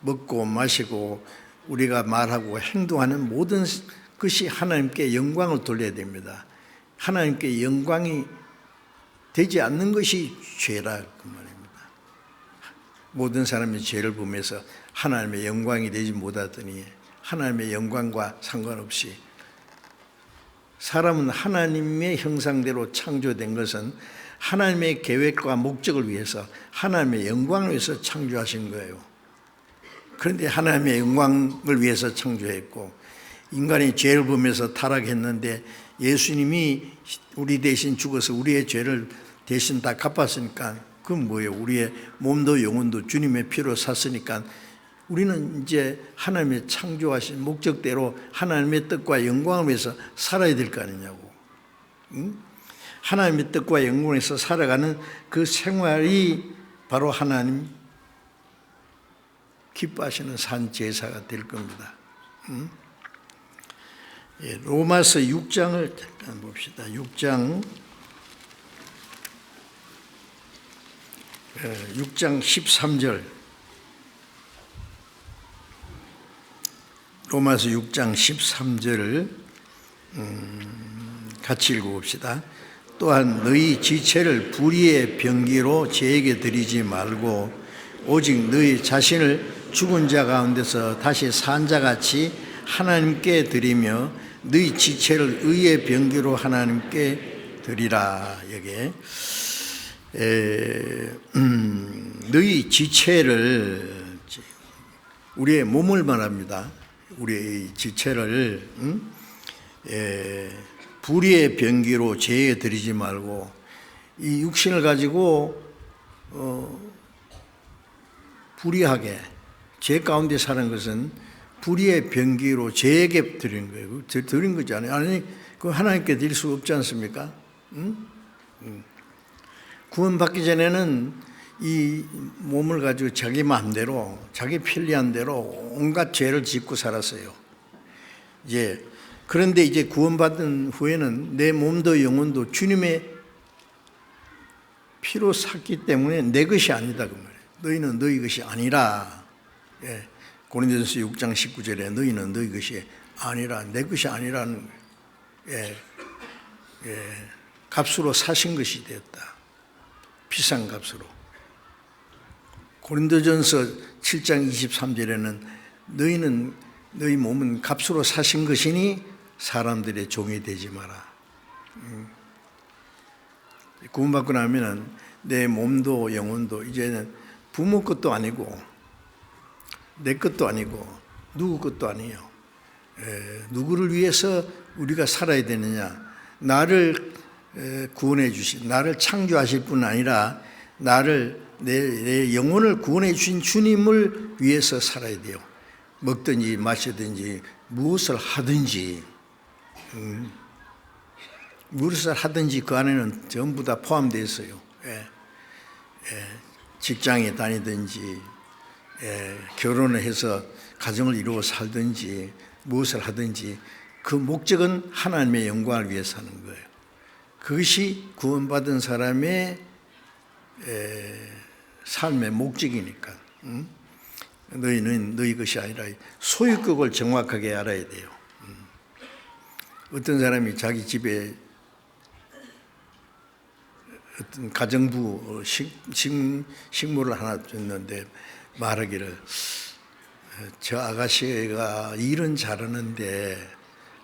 먹고 마시고 우리가 말하고 행동하는 모든 것이 하나님께 영광을 돌려야 됩니다. 하나님께 영광이 되지 않는 것이 죄라 그 말입니다. 모든 사람이 죄를 범해서 하나님의 영광이 되지 못하더니 하나님의 영광과 상관없이 사람은 하나님의 형상대로 창조된 것은 하나님의 계획과 목적을 위해서 하나님의 영광을 위해서 창조하신 거예요. 그런데 하나님의 영광을 위해서 창조했고 인간이 죄를 범해서 타락했는데 예수님이 우리 대신 죽어서 우리의 죄를 대신 다 갚았으니까 그건 뭐예요? 우리의 몸도 영혼도 주님의 피로 샀으니까 우리는 이제 하나님의 창조하신 목적대로 하나님의 뜻과 영광을 위해서 살아야 될 거 아니냐고. 하나님의 뜻과 영광을 위해서 살아가는 그 생활이 바로 하나님 기뻐하시는 산 제사가 될 겁니다. 예, 로마서 6장을 잠깐 봅시다. 6장 13절. 로마서 6장 13절을 같이 읽어봅시다. 또한 너희 지체를 불의의 병기로 죄에게 드리지 말고 오직 너희 자신을 죽은 자 가운데서 다시 산 자같이 하나님께 드리며 너희 지체를 의의 병기로 하나님께 드리라. 여기에 너희 지체를, 우리의 몸을 말합니다. 우리의 지체를 불의의 병기로 죄에 드리지 말고, 이 육신을 가지고 불의하게 죄 가운데 사는 것은 불의의 병기로 죄에게 드리는 거예요. 드린 거잖아요. 아니, 그 하나님께 드릴 수 없지 않습니까? 구원받기 전에는 이 몸을 가지고 자기 마음대로, 자기 편리한 대로 온갖 죄를 짓고 살았어요. 그런데 이제 구원받은 후에는 내 몸도 영혼도 주님의 피로 샀기 때문에 내 것이 아니다 그 말이에요. 너희는 너희 것이 아니라. 고린도전서 6장 19절에 너희는 너희 것이 아니라, 내 것이 아니라는 거예요. 값으로 사신 것이 되었다. 비싼 값으로. 고린도전서 7장 23절에는 너희는 너희 몸은 값으로 사신 것이니 사람들의 종이 되지 마라. 구원받고 나면은 내 몸도 영혼도 이제는 부모 것도 아니고 내 것도 아니고 누구 것도 아니에요. 누구를 위해서 우리가 살아야 되느냐? 나를 구원해 주신, 나를 창조하실 뿐 아니라 나를, 내 영혼을 구원해 주신 주님을 위해서 살아야 돼요. 먹든지 마시든지 무엇을 하든지, 무엇을 하든지 그 안에는 전부 다 포함되어 있어요. 직장에 다니든지, 결혼을 해서 가정을 이루어 살든지, 무엇을 하든지 그 목적은 하나님의 영광을 위해서 하는 거예요. 그것이 구원받은 사람의 삶의 목적이니까. 너희는 너희 것이 아니라 소유격을 정확하게 알아야 돼요. 어떤 사람이 자기 집에 어떤 가정부 식물을 하나 줬는데 말하기를, 저 아가씨가 일은 잘하는데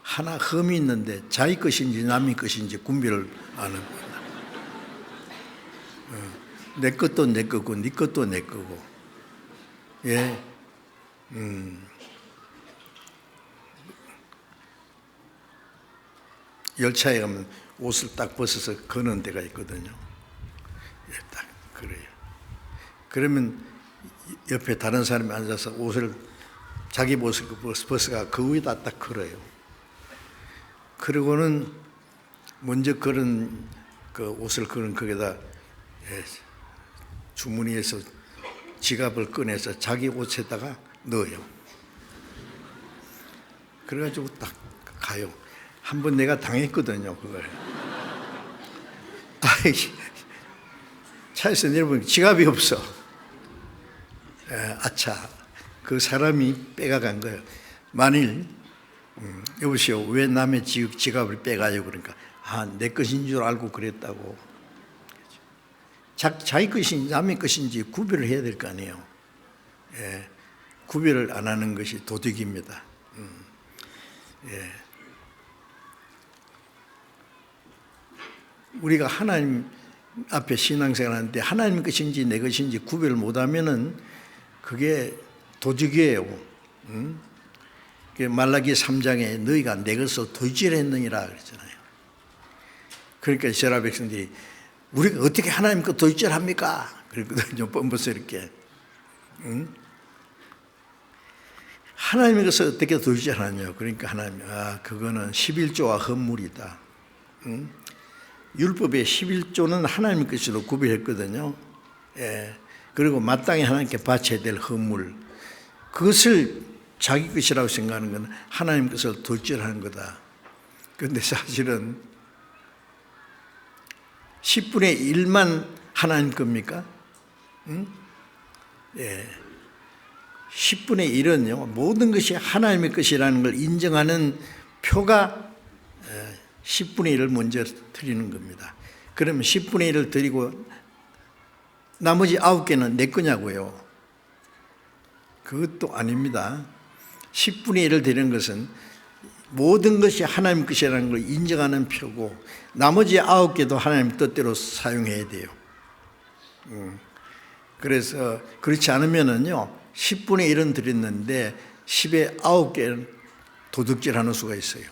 하나 흠이 있는데 자기 것인지 남의 것인지 구별을 안 합니다. 내 것도 내 거고 네 것도 내 거고. 열차에 가면 옷을 딱 벗어서 거는 데가 있거든요. 딱 그래요. 그러면 옆에 다른 사람이 앉아서 옷을, 자기 옷을 벗어가 그 위에다 딱 걸어요. 그리고는 먼저 걸은 그 옷을 걸은 거기다 주머니에서 지갑을 꺼내서 자기 옷에다가 넣어요. 그래가지고 딱 가요. 한번 내가 당했거든요, 그걸. 차에서 내려보니까 지갑이 없어. 아차, 그 사람이 빼가간 거예요. 만일 여보세요, 왜 남의 지갑을 빼가요? 그러니까 내 것인 줄 알고 그랬다고. 자기 것인지 남의 것인지 구별을 해야 될 거 아니에요. 구별을 안 하는 것이 도둑입니다. 우리가 하나님 앞에 신앙생활 하는데 하나님 것인지 내 것인지 구별을 못하면은 그게 도둑이에요. 말라기 3장에 너희가 내 것을 도둑질했느니라 그랬잖아요. 그러니까 이스라엘 백성들이 우리가 어떻게 하나님 것 도둑질합니까? 그랬거든요. 뻔뻔스럽게. 하나님의 것을 어떻게 도둑질하냐? 그러니까 하나님, 그거는 11조와 헌물이다. 율법의 11조는 하나님의 것으로 구별했거든요. 그리고 마땅히 하나님께 바쳐야 될 헌물, 그것을 자기 것이라고 생각하는 것은 하나님 것을 돌질하는 거다. 그런데 사실은 10분의 1만 하나님 겁니까? 응? 예. 10분의 1은요, 모든 것이 하나님의 것이라는 걸 인정하는 표가 10분의 1을 먼저 드리는 겁니다. 그러면 10분의 1을 드리고 나머지 9개는 내 거냐고요? 그것도 아닙니다. 10분의 1을 드리는 것은 모든 것이 하나님 것이라는 걸 인정하는 표고 나머지 9개도 하나님 뜻대로 사용해야 돼요. 그래서 그렇지 않으면은요 10분의 1은 드렸는데 10의 9개는 도둑질하는 수가 있어요.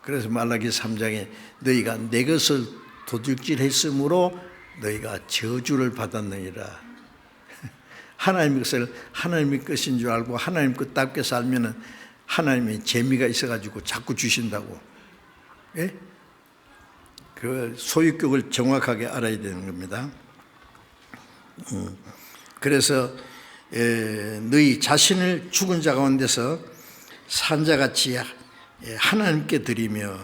그래서 말라기 3장에 너희가 내 것을 도둑질했으므로 너희가 저주를 받았느니라. 하나님의 것을 하나님의 것인 줄 알고 하나님 것답게 살면은 하나님이 재미가 있어가지고 자꾸 주신다고. 예? 그 소유격을 정확하게 알아야 되는 겁니다. 그래서 너희 자신을 죽은 자 가운데서 산자같이 하나님께 드리며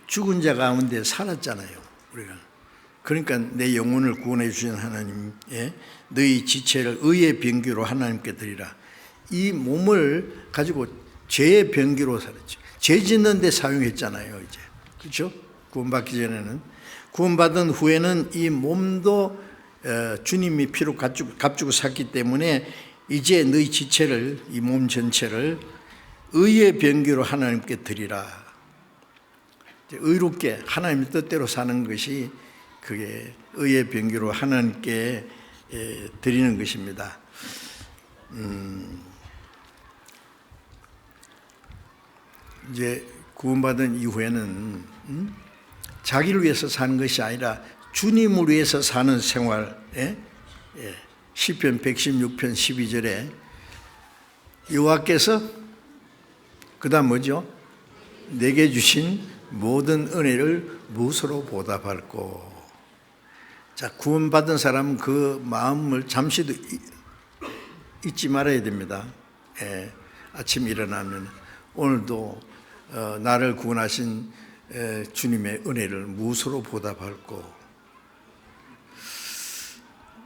죽은 자 가운데 살았잖아요 우리가. 그러니까 내 영혼을 구원해 주신 하나님, 너희 지체를 의의 병기로 하나님께 드리라. 이 몸을 가지고 죄의 병기로 살았죠. 죄 짓는 데 사용했잖아요 이제. 그렇죠? 구원받기 전에는. 구원받은 후에는 이 몸도 주님이 피로 값주고 샀기 때문에 이제 너희 지체를, 이 몸 전체를 의의 병기로 하나님께 드리라. 의롭게 하나님의 뜻대로 사는 것이 그게 의의 병기로 하나님께 드리는 것입니다. 이제 구원받은 이후에는 자기를 위해서 사는 것이 아니라 주님을 위해서 사는 생활. 시편 116편 12절에 여호와께서 그 다음 뭐죠? 내게 주신 모든 은혜를 무엇으로 보답할꼬. 자, 구원받은 사람은 그 마음을 잠시도 잊지 말아야 됩니다. 아침 일어나면 오늘도 나를 구원하신 주님의 은혜를 무엇으로 보답할꼬.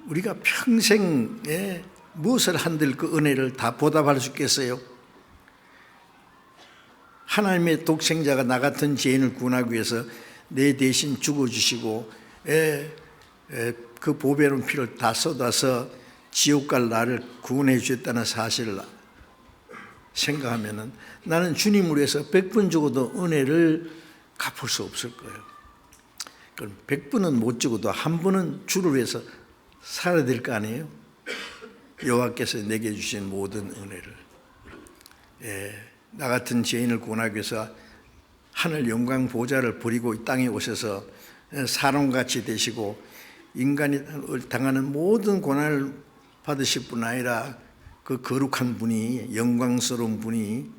우리가 평생에 무엇을 한들 그 은혜를 다 보답할 수 있겠어요? 하나님의 독생자가 나 같은 죄인을 구원하기 위해서 내 대신 죽어주시고 그 보배로운 피를 다 쏟아서 지옥 갈 나를 구원해 주셨다는 사실을 생각하면 나는 주님을 위해서 100번 죽어도 은혜를 갚을 수 없을 거예요. 그럼 100번은 못 죽어도 한 번은 주를 위해서 살아야 될 거 아니에요? 여호와께서 내게 주신 모든 은혜를. 나 같은 죄인을 구원하기 위해서 하늘 영광 보좌를 버리고 이 땅에 오셔서 사람같이 되시고 인간이 당하는 모든 고난을 받으실 뿐 아니라 그 거룩한 분이, 영광스러운 분이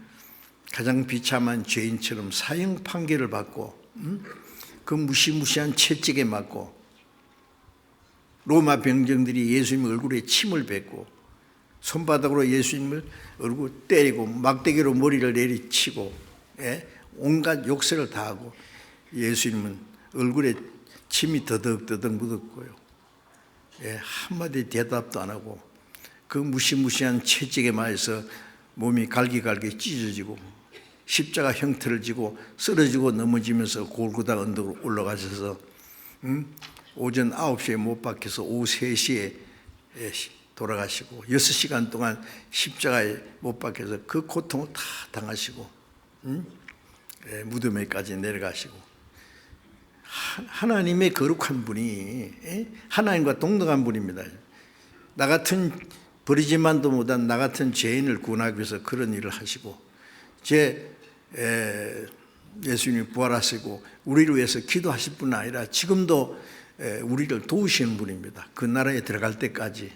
가장 비참한 죄인처럼 사형 판결을 받고 그 무시무시한 채찍에 맞고 로마 병정들이 예수님 얼굴에 침을 뱉고 손바닥으로 예수님을 얼굴 때리고 막대기로 머리를 내리치고 온갖 욕설을 다 하고 예수님은 얼굴에 침이 더덕더덕 묻었고요. 한마디 대답도 안 하고 그 무시무시한 채찍에 맞아서 몸이 갈기갈기 찢어지고 십자가 형태를 지고 쓰러지고 넘어지면서 골고다 언덕으로 올라가셔서 오전 9시에 못 박혀서 오후 3시에 돌아가시고 6시간 동안 십자가에 못 박혀서 그 고통을 다 당하시고 무덤에까지 내려가시고 하나님의 거룩한 분이 하나님과 동등한 분입니다. 나 같은 버리지만도 못한 나 같은 죄인을 구원하기 위해서 그런 일을 하시고 예수님이 부활하시고 우리를 위해서 기도하실 뿐 아니라 지금도 우리를 도우시는 분입니다. 그 나라에 들어갈 때까지.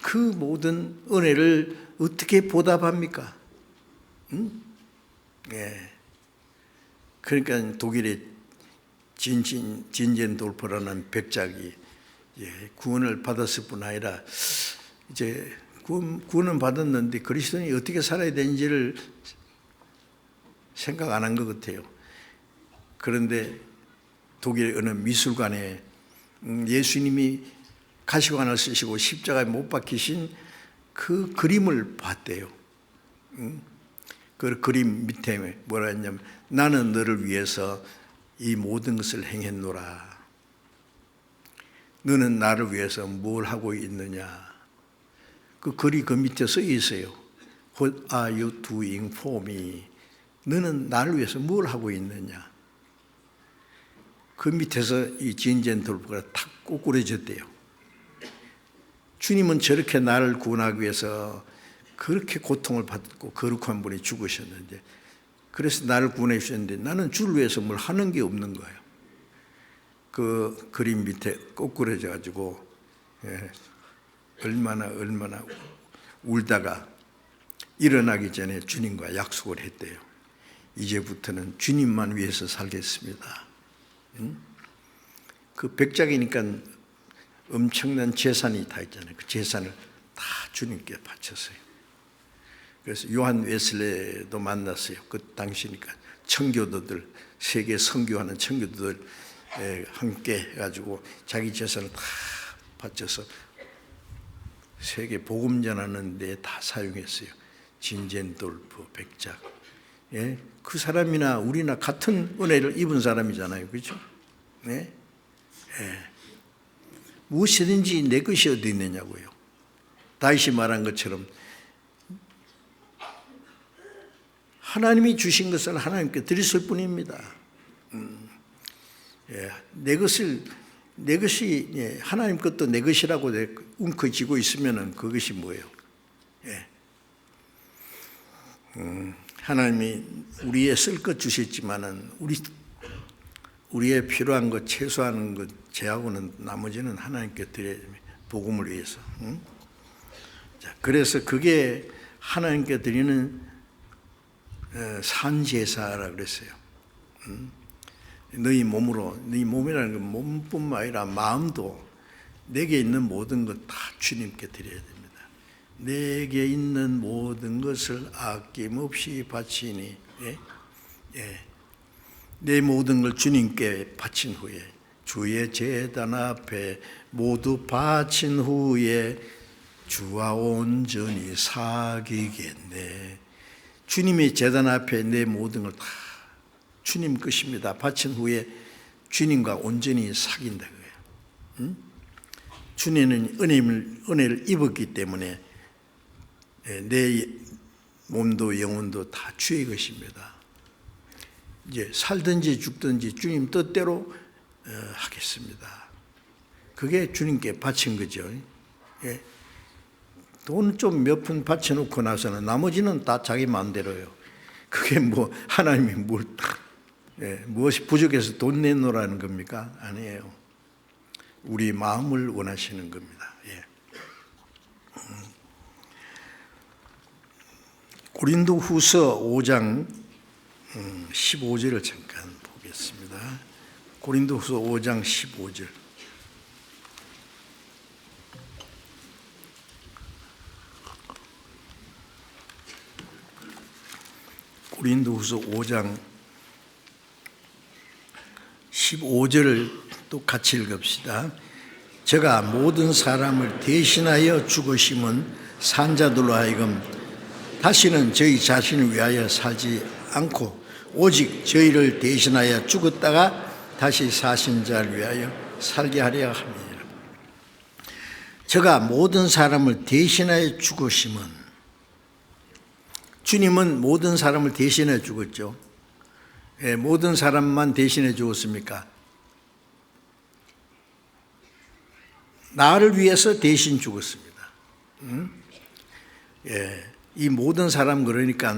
그 모든 은혜를 어떻게 보답합니까? 그러니까 독일의 진젠돌프라는 백작이 구원을 받았을 뿐 아니라 이제 구원은 받았는데 그리스도인이 어떻게 살아야 되는지를 생각 안 한 것 같아요. 그런데 독일 어느 미술관에 예수님이 가시관을 쓰시고 십자가에 못 박히신 그 그림을 봤대요. 그 그림 밑에 뭐라 했냐면, 나는 너를 위해서 이 모든 것을 행했노라. 너는 나를 위해서 뭘 하고 있느냐. 그 글이 그 밑에 써 있어요. What are you doing for me? 너는 나를 위해서 뭘 하고 있느냐. 그 밑에서 이 진젠돌프가 탁 꼬꾸라졌대요. 주님은 저렇게 나를 구원하기 위해서 그렇게 고통을 받고 거룩한 분이 죽으셨는데, 그래서 나를 구원해 주셨는데 나는 주를 위해서 뭘 하는 게 없는 거예요. 그 그림 밑에 꼬꾸라져 가지고 얼마나 울다가 일어나기 전에 주님과 약속을 했대요. 이제부터는 주님만 위해서 살겠습니다. 그 백작이니까 엄청난 재산이 다 있잖아요. 그 재산을 다 주님께 바쳤어요. 그래서 요한 웨슬레도 만났어요. 그 당시니까 청교도들, 세계 선교하는 청교도들 함께 해가지고 자기 재산을 다 바쳐서 세계 복음 전하는 데 다 사용했어요. 진젠돌프 백작. 예? 그 사람이나 우리나 같은 은혜를 입은 사람이잖아요. 그렇죠? 네? 예. 무엇이든지 내 것이 어디 있느냐고요. 다윗이 말한 것처럼 하나님이 주신 것을 하나님께 드렸을 뿐입니다. 예. 내 것이 하나님 것도 내 것이라고 움켜쥐고 있으면 그것이 뭐예요? 예. 하나님이 우리의 쓸 것 주셨지만은 우리의 필요한 것, 최소한 것 제하고는 나머지는 하나님께 드려야 됩니다. 복음을 위해서. 자, 그래서 그게 하나님께 드리는 산제사라 그랬어요. 너희 몸으로, 너희 몸이라는 건 몸뿐만 아니라 마음도 내게 있는 모든 것 다 주님께 드려야 됩니다. 내게 있는 모든 것을 아낌없이 바치니, 예? 예. 내 모든 걸 주님께 바친 후에, 주의 제단 앞에 모두 바친 후에 주와 온전히 사귀겠네. 주님의 제단 앞에 내 모든 걸 다 주님 것입니다. 바친 후에 주님과 온전히 사귄다 그래요. 주님은 은혜를 입었기 때문에 내 몸도 영혼도 다 주의 것입니다. 이제 살든지 죽든지 주님 뜻대로 하겠습니다. 그게 주님께 바친 거죠. 예. 돈 좀 몇 푼 바쳐놓고 나서는 나머지는 다 자기 마음대로요. 그게 뭐 하나님이 무엇이 부족해서 돈 내놓으라는 겁니까? 아니에요. 우리 마음을 원하시는 겁니다. 예. 고린도후서 5장 15절을 잠깐 보겠습니다. 고린도후서 5장 15절. 고린도후서 5장 15절을 또 같이 읽읍시다. 제가 모든 사람을 대신하여 죽으심은 산자들로 하여금 다시는 저희 자신을 위하여 살지 않고 오직 저희를 대신하여 죽었다가 다시 사신 자를 위하여 살게 하려 합니다. 제가 모든 사람을 대신하여 죽으심은, 주님은 모든 사람을 대신해 죽었죠. 예, 모든 사람만 대신해 죽었습니까? 나를 위해서 대신 죽었습니다. 예, 이 모든 사람 그러니까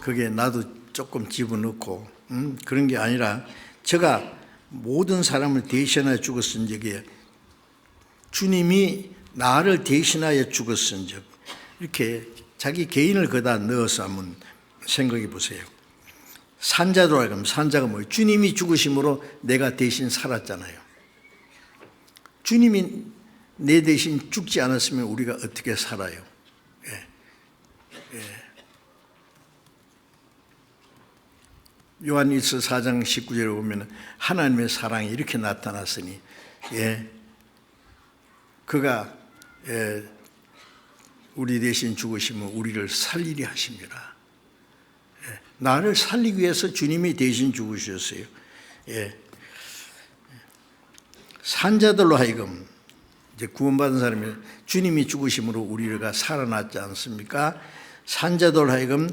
그게 나도 조금 집어넣고 그런 게 아니라, 제가 모든 사람을 대신하여 죽었은 적이 주님이 나를 대신하여 죽었은 적, 이렇게 자기 개인을 거기다 넣어서 한번 생각해 보세요. 산자로 하여금, 산자가 뭐예요? 주님이 죽으심으로 내가 대신 살았잖아요. 주님이 내 대신 죽지 않았으면 우리가 어떻게 살아요? 요한일서 4장 19절에 보면 하나님의 사랑이 이렇게 나타났으니 그가 우리 대신 죽으시면 우리를 살리려 하십니다. 나를 살리기 위해서 주님이 대신 죽으셨어요. 산자들로 하여금 이제 구원받은 사람이 주님이 죽으심으로 우리가 살아났지 않습니까? 산자들로 하여금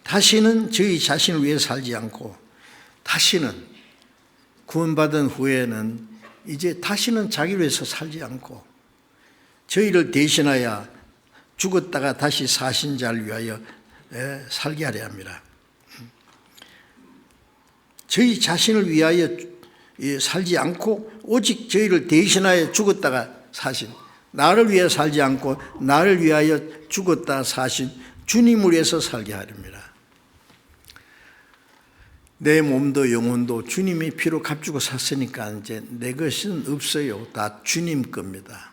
다시는 저희 자신을 위해 살지 않고 다시는 구원받은 후에는 이제 다시는 자기를 위해서 살지 않고 저희를 대신하여 죽었다가 다시 사신 자를 위하여 살게 하려 합니다. 저희 자신을 위하여 살지 않고 오직 저희를 대신하여 죽었다가 사신, 나를 위해 살지 않고 나를 위하여 죽었다 사신 주님을 위해서 살게 하렵니다. 내 몸도 영혼도 주님이 피로 값주고 샀으니까 이제 내 것은 없어요. 다 주님 겁니다.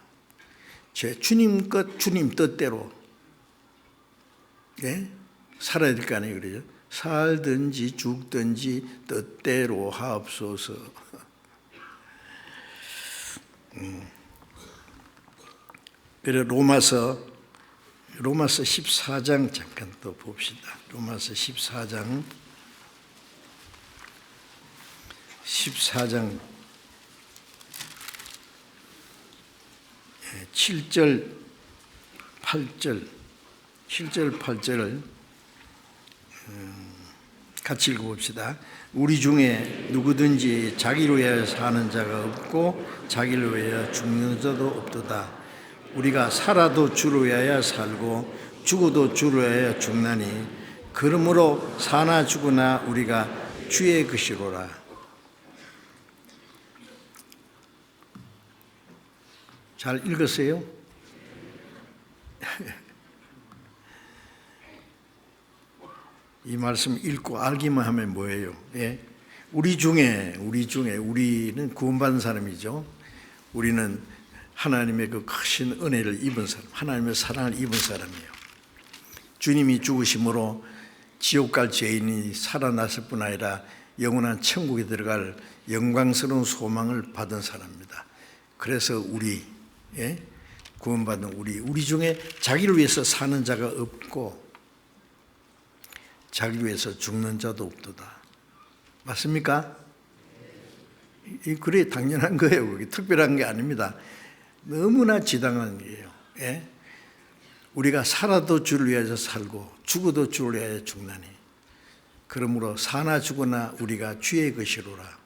제 주님 것, 주님 뜻대로 살아야 될 거 아니에요. 그러죠? 살든지 죽든지 뜻대로 하옵소서. 그래 로마서 14장 잠깐 또 봅시다. 로마서 14장 7절 8절을 같이 읽어봅시다. 우리 중에 누구든지 자기를 위하여 사는 자가 없고 자기를 위하여 죽는 자도 없도다. 우리가 살아도 주를 위하여 살고 죽어도 주를 위하여 죽나니 그러므로 사나 죽으나 우리가 주의 것이로라. 잘 읽었어요? 이 말씀 읽고 알기만 하면 뭐예요? 우리 중에 우리는 구원받은 사람이죠. 우리는 하나님의 그 크신 은혜를 입은 사람, 하나님의 사랑을 입은 사람이에요. 주님이 죽으심으로 지옥 갈 죄인이 살아났을 뿐 아니라 영원한 천국에 들어갈 영광스러운 소망을 받은 사람입니다. 그래서 구원받은 우리 중에 자기를 위해서 사는 자가 없고 자기를 위해서 죽는 자도 없도다. 맞습니까? 그래 당연한 거예요. 그게 특별한 게 아닙니다. 너무나 지당한 거예요. 우리가 살아도 주를 위해서 살고 죽어도 주를 위하여 죽나니 그러므로 사나 죽으나 우리가 주의 것이로라.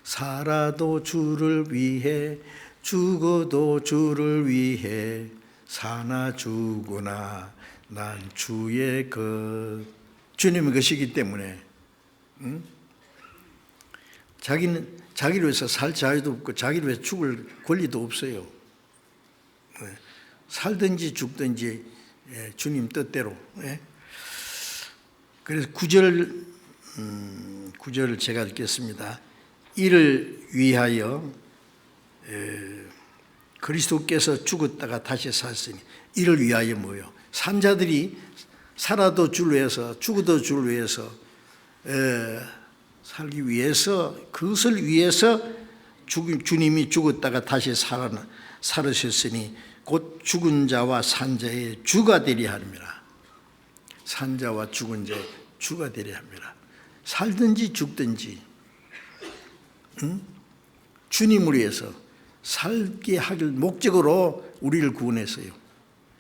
살아도 주를 위해 죽어도 주를 위해 사나 죽으나 난 주의 것. 주님의 것이기 때문에 자기는 자기를 위해서 살 자유도 없고 자기를 위해서 죽을 권리도 없어요. 살든지 죽든지 주님 뜻대로. 그래서 9절을 제가 읽겠습니다. 이를 위하여 그리스도께서 죽었다가 다시 사셨으니 이를 위하여 뭐요? 산자들이 살아도 주를 위해서 죽어도 주를 위해서 살기 위해서 그것을 위해서 주님이 죽었다가 다시 살으셨으니 곧 죽은 자와 산자의 주가 되려 합니다. 산자와 죽은 자의 주가 되려 합니다. 살든지 죽든지 주님을 위해서 살게 하길 목적으로 우리를 구원했어요.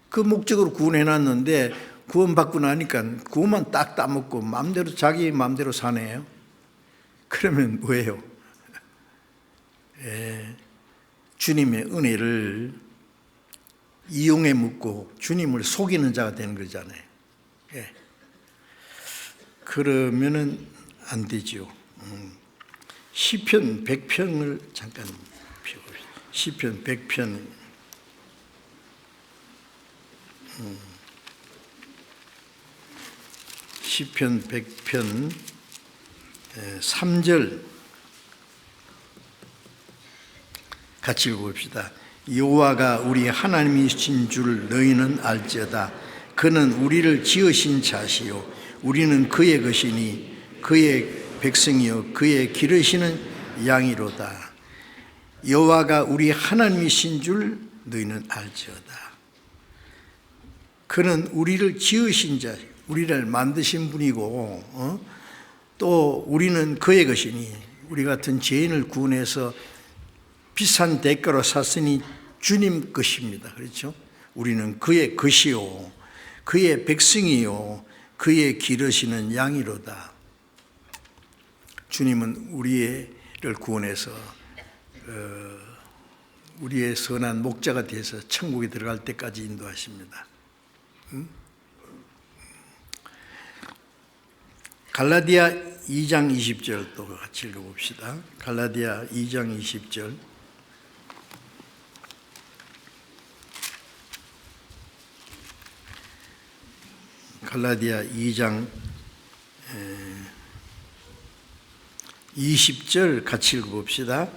그 목적으로 구원해놨는데 구원받고 나니까 그것만 딱 따먹고 마음대로 자기 마음대로 사네요. 그러면 뭐예요? 주님의 은혜를 이용해 먹고 주님을 속이는 자가 되는 거잖아요. 그러면은 안 되죠. 시편 100편을 잠깐 펴봅시다. 시편 100편 시편 100편 3절 같이 읽어봅시다. 여호와가 우리 하나님이신 줄 너희는 알지어다. 그는 우리를 지으신 자시요 우리는 그의 것이니 그의 백성이요 그의 기르시는 양이로다. 여호와가 우리 하나님이신 줄 너희는 알지어다. 그는 우리를 지으신 자, 우리를 만드신 분이고 또 우리는 그의 것이니 우리 같은 죄인을 구원해서 비싼 대가로 샀으니 주님 것입니다. 그렇죠? 우리는 그의 것이요 그의 백성이요 그의 기르시는 양이로다. 주님은 우리를 구원해서 우리의 선한 목자가 되어서 천국에 들어갈 때까지 인도하십니다. 갈라디아 2장 20절 또 같이 읽어봅시다. 갈라디아 2장 20절. 갈라디아 2장 20절 같이 읽어봅시다.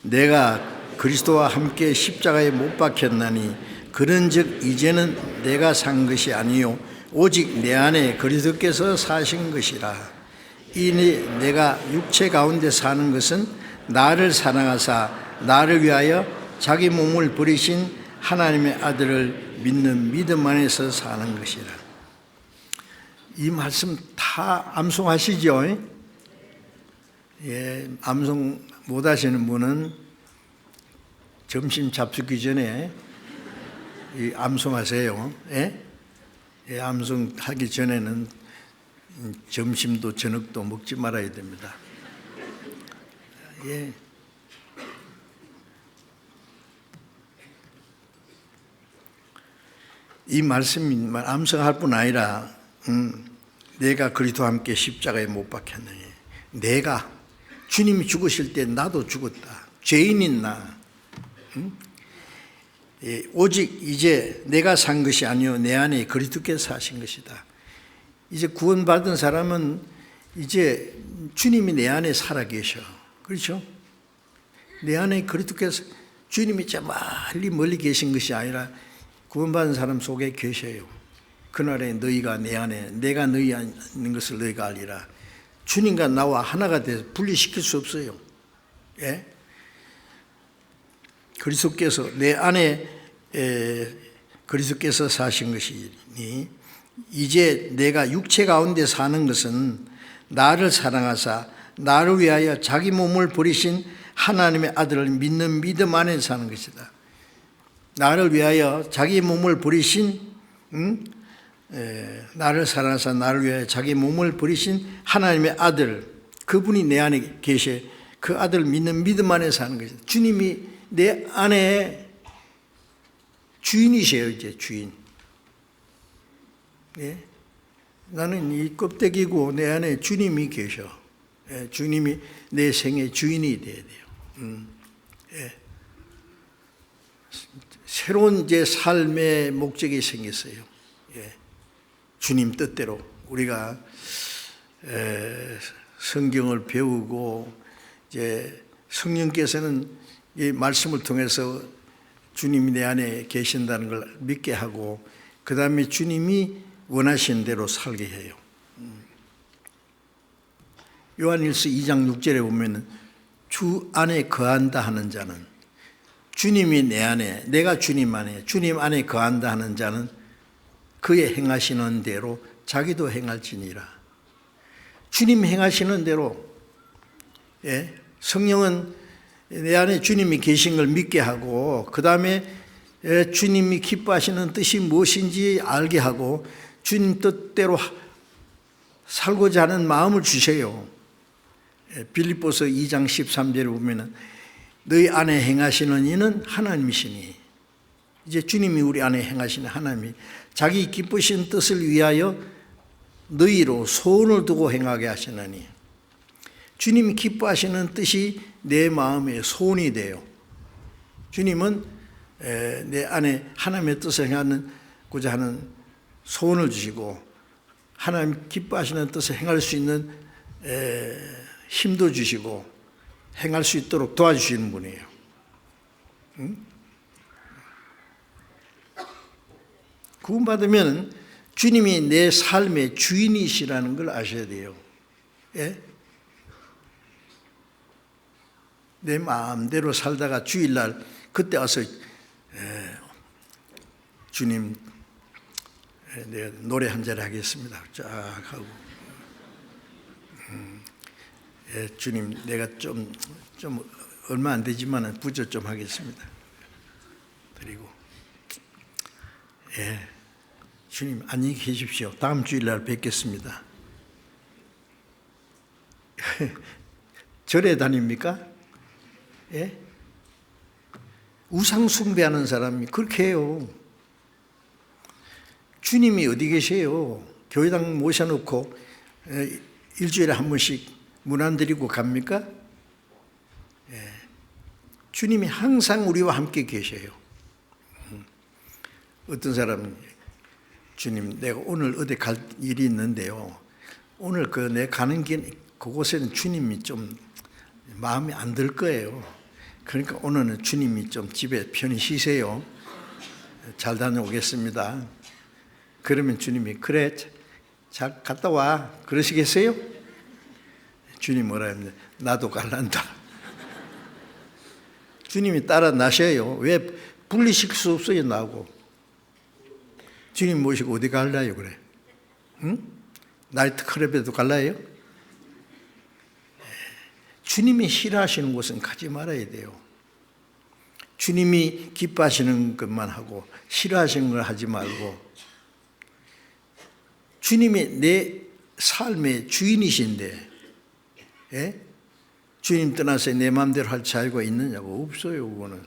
내가 그리스도와 함께 십자가에 못 박혔나니 그런즉 이제는 내가 산 것이 아니요 오직 내 안에 그리스도께서 사신 것이라. 이니 내가 육체 가운데 사는 것은 나를 사랑하사 나를 위하여 자기 몸을 버리신 하나님의 아들을 믿는 믿음 안에서 사는 것이라. 이 말씀 다 암송하시죠? 예, 암송 못 하시는 분은 점심 잡수기 전에 이 암송하세요. 예? 예, 암송하기 전에는 점심도 저녁도 먹지 말아야 됩니다. 예. 이 말씀이 암송할 뿐 아니라 내가 그리스도와 함께 십자가에 못 박혔느니 내가 주님이 죽으실 때 나도 죽었다. 죄인인 나. 예, 오직 이제 내가 산 것이 아니요 내 안에 그리스도께서 사신 것이다. 이제 구원받은 사람은 이제 주님이 내 안에 살아계셔. 그렇죠? 내 안에 그리스도께서 주님이 저 멀리 계신 것이 아니라 구원받은 사람 속에 계셔요. 그날에 너희가 내 안에 내가 너희 안에 있는 것을 너희가 알리라. 주님과 나와 하나가 돼서 분리시킬 수 없어요. 예? 그리스도께서 내 안에 그리스도께서 사신 것이니 이제 내가 육체 가운데 사는 것은 나를 사랑하사 나를 위하여 자기 몸을 버리신 하나님의 아들을 믿는 믿음 안에 사는 것이다. 나를 위하여 자기 몸을 버리신 나를 사랑하사 나를 위하여 자기 몸을 버리신 하나님의 아들, 그분이 내 안에 계셔. 그 아들을 믿는 믿음 안에 사는 것이다. 주님이 내 안에 주인이세요. 이제 주인. 예? 나는 이 껍데기고 내 안에 주님이 계셔. 예? 주님이 내 생의 주인이 돼야 돼요. 예. 새로운 이제 삶의 목적이 생겼어요. 예. 주님 뜻대로 우리가 성경을 배우고 이제 성령께서는 이 말씀을 통해서 주님이 내 안에 계신다는 걸 믿게 하고 그 다음에 주님이 원하시는 대로 살게 해요. 요한일서 2장 6절에 보면 주 안에 거한다 하는 자는 주님이 내 안에 내가 주님 안에 주님 안에 거한다 하는 자는 그의 행하시는 대로 자기도 행할지니라. 주님 행하시는 대로 예? 성령은 내 안에 주님이 계신 걸 믿게 하고 그 다음에 주님이 기뻐하시는 뜻이 무엇인지 알게 하고 주님 뜻대로 살고자 하는 마음을 주세요. 빌립보서 2장 13절에 보면 너희 안에 행하시는 이는 하나님이시니 이제 주님이 우리 안에 행하시는 하나님이 자기 기쁘신 뜻을 위하여 너희로 소원을 두고 행하게 하시나니 주님이 기뻐하시는 뜻이 내 마음의 소원이 돼요. 주님은 내 안에 하나님의 뜻을 행하고자 하는 소원을 주시고 하나님 기뻐하시는 뜻을 행할 수 있는 힘도 주시고 행할 수 있도록 도와주시는 분이에요. 구원받으면 주님이 내 삶의 주인이시라는 걸 아셔야 돼요. 예? 내 마음대로 살다가 주일날 그때 와서 주님 내가 노래 한 자리 하겠습니다. 쫙 하고 주님 내가 좀 얼마 안 되지만 부조 좀 하겠습니다. 그리고 주님 안녕히 계십시오. 다음 주일날 뵙겠습니다. 절에 다닙니까? 예? 우상 숭배하는 사람이 그렇게 해요. 주님이 어디 계세요? 교회당 모셔놓고 일주일에 한 번씩 문 안 드리고 갑니까? 주님이 항상 우리와 함께 계셔요. 어떤 사람은 주님 내가 오늘 어디 갈 일이 있는데요. 오늘 내 가는 길 그곳에는 주님이 좀 마음에 안 들 거예요. 그러니까 오늘은 주님이 좀 집에 편히 쉬세요. 잘 다녀오겠습니다. 그러면 주님이 그래 잘 갔다 와 그러시겠어요? 주님 뭐라 했는데 나도 갈란다. 주님이 따라 나셔요. 왜 분리시킬 수 없어요 나하고. 주님 모시고 어디 갈라요 그래? 응? 나이트 클럽에도 갈라요? 주님이 싫어하시는 곳은 가지 말아야 돼요. 주님이 기뻐하시는 것만 하고 싫어하시는 걸 하지 말고 주님이 내 삶의 주인이신데 주님 떠나서 내 마음대로 할 자유가 있느냐고 없어요. 그거는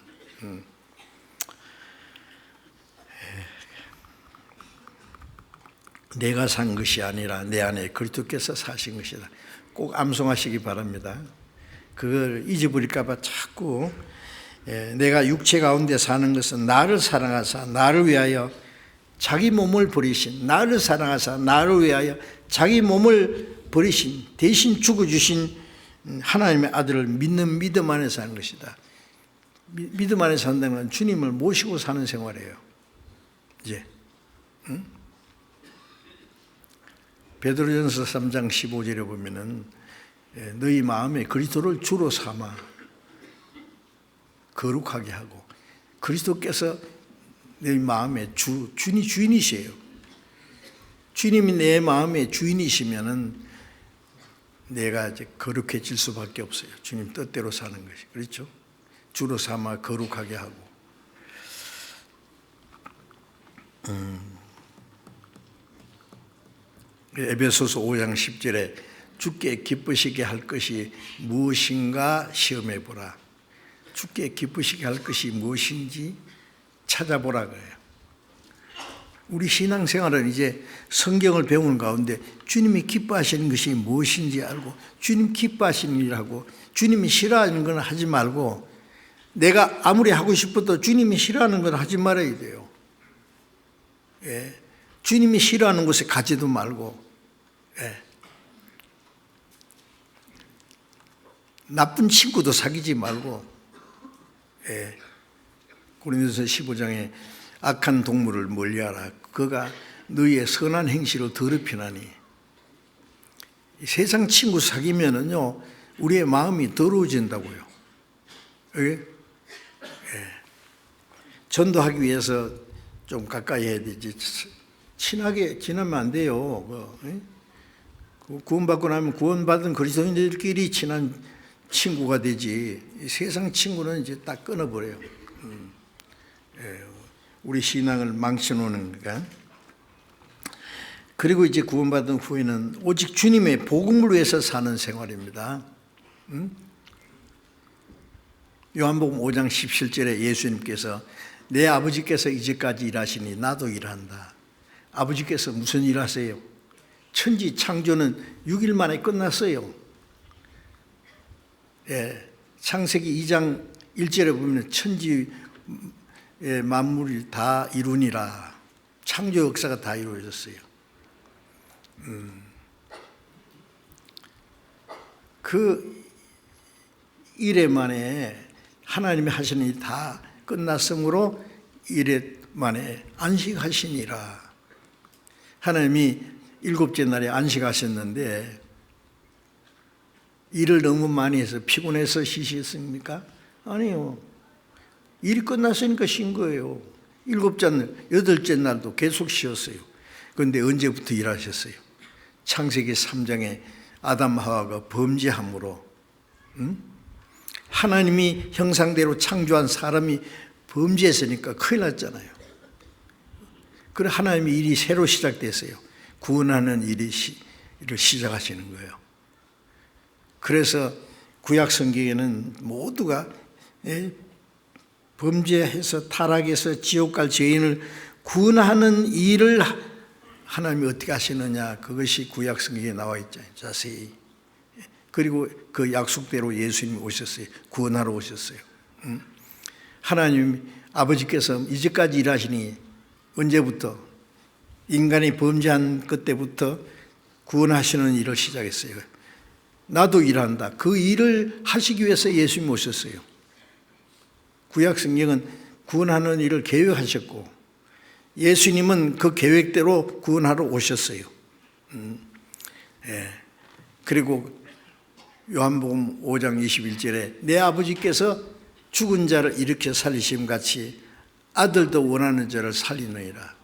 내가 산 것이 아니라 내 안에 그리스도께서 사신 것이다. 꼭 암송하시기 바랍니다. 그걸 잊어버릴까 봐 자꾸 내가 육체 가운데 사는 것은 나를 사랑하사 나를 위하여 자기 몸을 버리신 나를 사랑하사 나를 위하여 자기 몸을 버리신 대신 죽어주신 하나님의 아들을 믿는 믿음 안에 사는 것이다. 믿음 안에 산다는 건 주님을 모시고 사는 생활이에요. 이제 베드로전서 3장 15절에 보면은 너희 마음에 그리스도를 주로 삼아 거룩하게 하고 그리스도께서 내 마음의 주인이세요. 주님이 내 마음의 주인이시면은 내가 이제 거룩해질 수밖에 없어요. 주님 뜻대로 사는 것이 그렇죠. 주로 삼아 거룩하게 하고 에베소서 5장 10절에 주께 기쁘시게 할 것이 무엇인가 시험해 보라. 주께 기쁘시게 할 것이 무엇인지 찾아보라 그래요. 우리 신앙생활은 이제 성경을 배우는 가운데 주님이 기뻐하시는 것이 무엇인지 알고 주님 기뻐하시는 일하고 주님이 싫어하는 건 하지 말고 내가 아무리 하고 싶어도 주님이 싫어하는 건 하지 말아야 돼요. 주님이 싫어하는 곳에 가지도 말고 나쁜 친구도 사귀지 말고 고린도서 15장에 악한 동물을 멀리하라. 그가 너희의 선한 행실을 더럽히나니. 세상 친구 사귀면은요 우리의 마음이 더러워진다고요. 전도하기 위해서 좀 가까이 해야 되지. 친하게 지나면 안 돼요. 구원받고 나면 구원받은 그리스도인들끼리 친한 친구가 되지. 세상 친구는 이제 딱 끊어버려요. 우리 신앙을 망쳐놓는 거니까. 그리고 이제 구원받은 후에는 오직 주님의 복음을 위해서 사는 생활입니다. 요한복음 5장 17절에 예수님께서 내 아버지께서 이제까지 일하시니 나도 일한다. 아버지께서 무슨 일 하세요? 천지 창조는 6일 만에 끝났어요. 창세기 2장 1절에 보면 천지 만물이 다 이루니라. 창조 역사가 다 이루어졌어요. 그 일에 만에 하나님이 하시는 일이 다 끝났으므로 일에 만에 안식하시니라. 하나님이 일곱째 날에 안식하셨는데 일을 너무 많이 해서 피곤해서 쉬셨습니까? 아니요. 일이 끝났으니까 쉰 거예요. 일곱째 날, 여덟째 날도 계속 쉬었어요. 그런데 언제부터 일하셨어요? 창세기 3장에 아담 하와가 범죄함으로 하나님이 형상대로 창조한 사람이 범죄했으니까 큰일 났잖아요. 그래 하나님의 일이 새로 시작됐어요. 구원하는 일을 시작하시는 거예요. 그래서 구약 성경에는 모두가 범죄해서 타락해서 지옥 갈 죄인을 구원하는 일을 하나님이 어떻게 하시느냐, 그것이 구약 성경에 나와 있잖아요. 자세히. 그리고 그 약속대로 예수님이 오셨어요. 구원하러 오셨어요. 하나님 아버지께서 이제까지 일하시니 언제부터? 인간이 범죄한 그때부터 구원하시는 일을 시작했어요. 나도 일한다. 그 일을 하시기 위해서 예수님이 오셨어요. 구약 성경은 구원하는 일을 계획하셨고 예수님은 그 계획대로 구원하러 오셨어요. 그리고 요한복음 5장 21절에 내 아버지께서 죽은 자를 일으켜 살리심 같이 아들도 원하는 자를 살리느니라.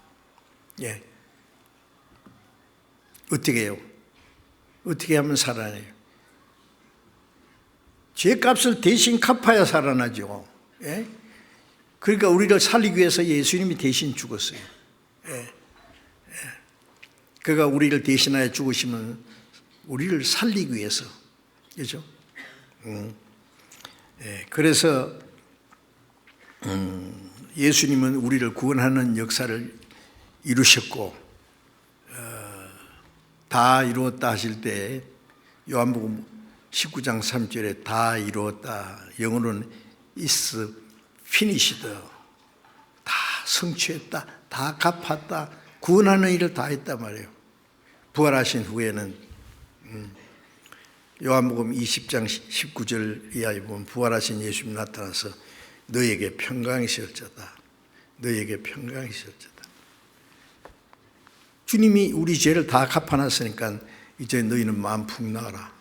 어떻게 해요? 어떻게 하면 살아나요? 죄값을 대신 갚아야 살아나죠. 그러니까 우리를 살리기 위해서 예수님이 대신 죽었어요. 그가 우리를 대신하여 죽으시면 우리를 살리기 위해서, 그렇죠? 그래서 예수님은 우리를 구원하는 역사를 이루셨고 다 이루었다 하실 때 요한복음 19장 3절에 다 이루었다, 영어로는 is finished, 다 성취했다, 다 갚았다, 구원하는 일을 다 했단 말이에요. 부활하신 후에는 요한복음 20장 19절 이하에 보면 부활하신 예수님이 나타나서 너에게 평강이 있을지어다, 너에게 평강이 있을지어다. 주님이 우리 죄를 다 갚아놨으니까 이제 너희는 마음 푹 나가라.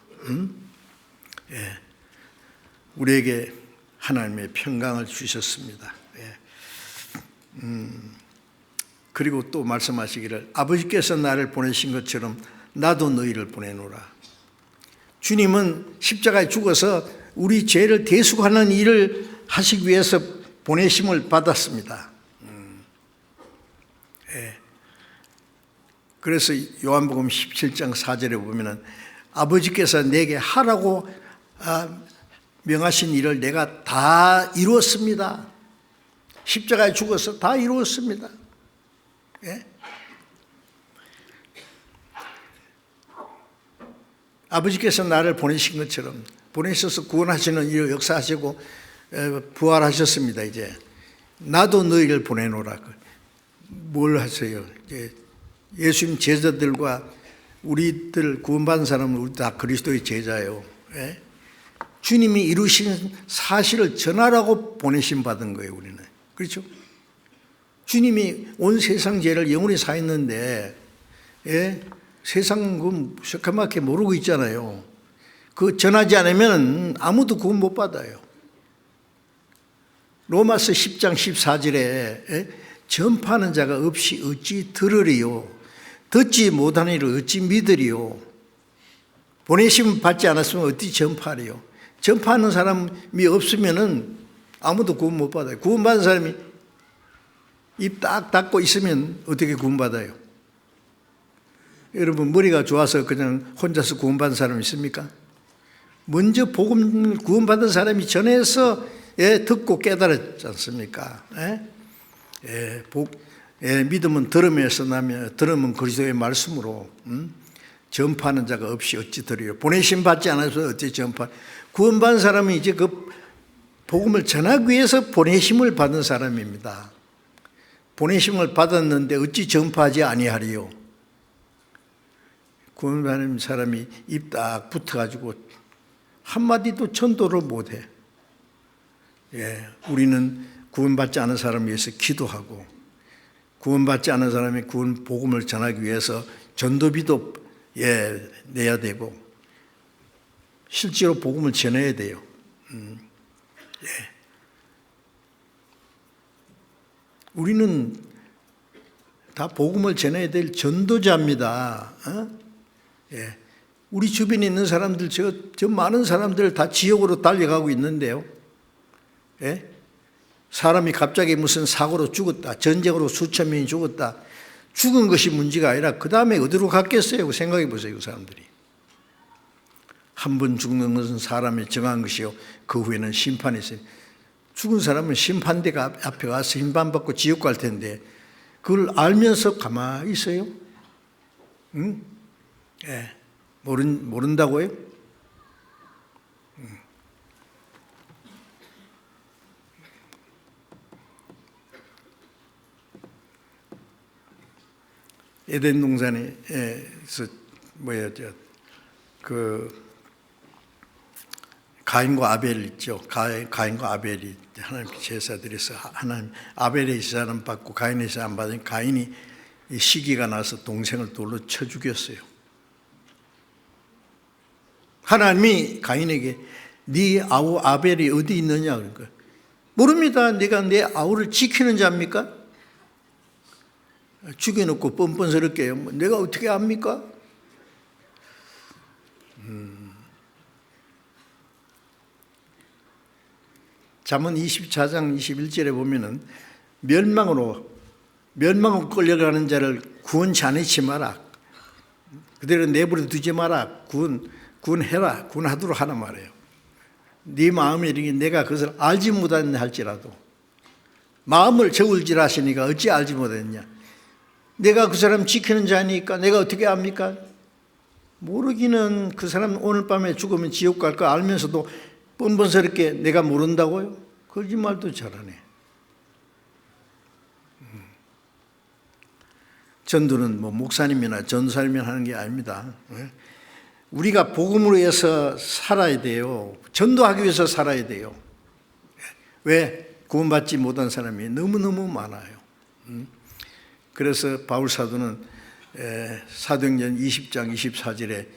우리에게 하나님의 평강을 주셨습니다. 그리고 또 말씀하시기를 아버지께서 나를 보내신 것처럼 나도 너희를 보내노라. 주님은 십자가에 죽어서 우리 죄를 대속하는 일을 하시기 위해서 보내심을 받았습니다. 그래서 요한복음 17장 4절에 보면은 아버지께서 내게 하라고 명하신 일을 내가 다 이루었습니다. 십자가에 죽어서 다 이루었습니다. 아버지께서 나를 보내신 것처럼 보내셔서 구원하시는 일을 역사하시고 부활하셨습니다. 이제 나도 너희를 보내노라. 뭘 하세요? 예수님 제자들과 우리들 구원받은 사람은 우리 다 그리스도의 제자예요. 주님이 이루신 사실을 전하라고 보내심 받은 거예요. 우리는. 그렇죠? 주님이 온 세상 죄를 영원히 사했는데 세상은 새까맣게 모르고 있잖아요. 그 전하지 않으면 아무도 구원 못 받아요. 로마서 10장 14절에 전파하는 자가 없이 어찌 들으리요, 듣지 못하는 이를 어찌 믿으리요. 보내심 받지 않았으면 어찌 전파하리요. 전파하는 사람이 없으면 아무도 구원 못 받아요. 구원받은 사람이 입 딱 닫고 있으면 어떻게 구원받아요? 여러분 머리가 좋아서 그냥 혼자서 구원받은 사람 있습니까? 먼저 복음 구원받은 사람이 전해서 듣고 깨달았지 않습니까? 믿음은 들음에서 나며 들음은 그리스도의 말씀으로 전파하는 자가 없이 어찌 들으리요. 보내심 받지 않아서 어찌 전파. 구원받은 사람은 이제 그 복음을 전하기 위해서 보내심을 받은 사람입니다. 보내심을 받았는데 어찌 전파하지 아니하리요. 구원받은 사람이 입 딱 붙어가지고 한마디도 전도를 못해. 우리는 구원받지 않은 사람을 위해서 기도하고 구원받지 않은 사람이 구원 복음을 전하기 위해서 전도비도 내야 되고 실제로 복음을 전해야 돼요. 우리는 다 복음을 전해야 될 전도자입니다. 우리 주변에 있는 사람들, 저 많은 사람들 다 지옥으로 달려가고 있는데요. 사람이 갑자기 무슨 사고로 죽었다, 전쟁으로 수천 명이 죽었다, 죽은 것이 문제가 아니라 그 다음에 어디로 갔겠어요? 생각해 보세요. 그 사람들이. 한 번 죽는 것은 사람이 정한 것이요, 그 후에는 심판이 있어요. 죽은 사람은 심판대가 앞에 가서 심판받고 지옥 갈 텐데 그걸 알면서 가만히 있어요? 응? 모른다고요? 에덴 동산에서 가인과 아벨 있죠. 가인과 아벨이 하나님께 제사 드려서 하나님 아벨의 제사는 받고 가인의 제사 안 받으니 가인이 시기가 나서 동생을 돌로 쳐 죽였어요. 하나님이 가인에게 네 아우 아벨이 어디 있느냐 그러니까 모릅니다. 내가 내 아우를 지키는 자입니까? 죽여놓고 뻔뻔스럽게 내가 어떻게 압니까? 잠언 24장 21절에 보면은 멸망으로 끌려가는 자를 구원치 않지 마라. 그대로 내버려 두지 마라. 구원해라. 구원하도록 하는 말이에요. 네 마음이 이르기 내가 그것을 알지 못하느냐 할지라도 마음을 저울질하시니까 어찌 알지 못했냐. 내가 그 사람 지키는 자니까 내가 어떻게 압니까? 모르기는 그 사람 오늘 밤에 죽으면 지옥 갈 거 알면서도 뻔뻔스럽게 내가 모른다고요? 거짓말도 잘하네. 전도는 목사님이나 전사님이 하는 게 아닙니다. 우리가 복음으로 위해서 살아야 돼요. 전도하기 위해서 살아야 돼요. 왜? 구원받지 못한 사람이 너무너무 많아요. 그래서 바울 사도는 사도행전 20장 24절에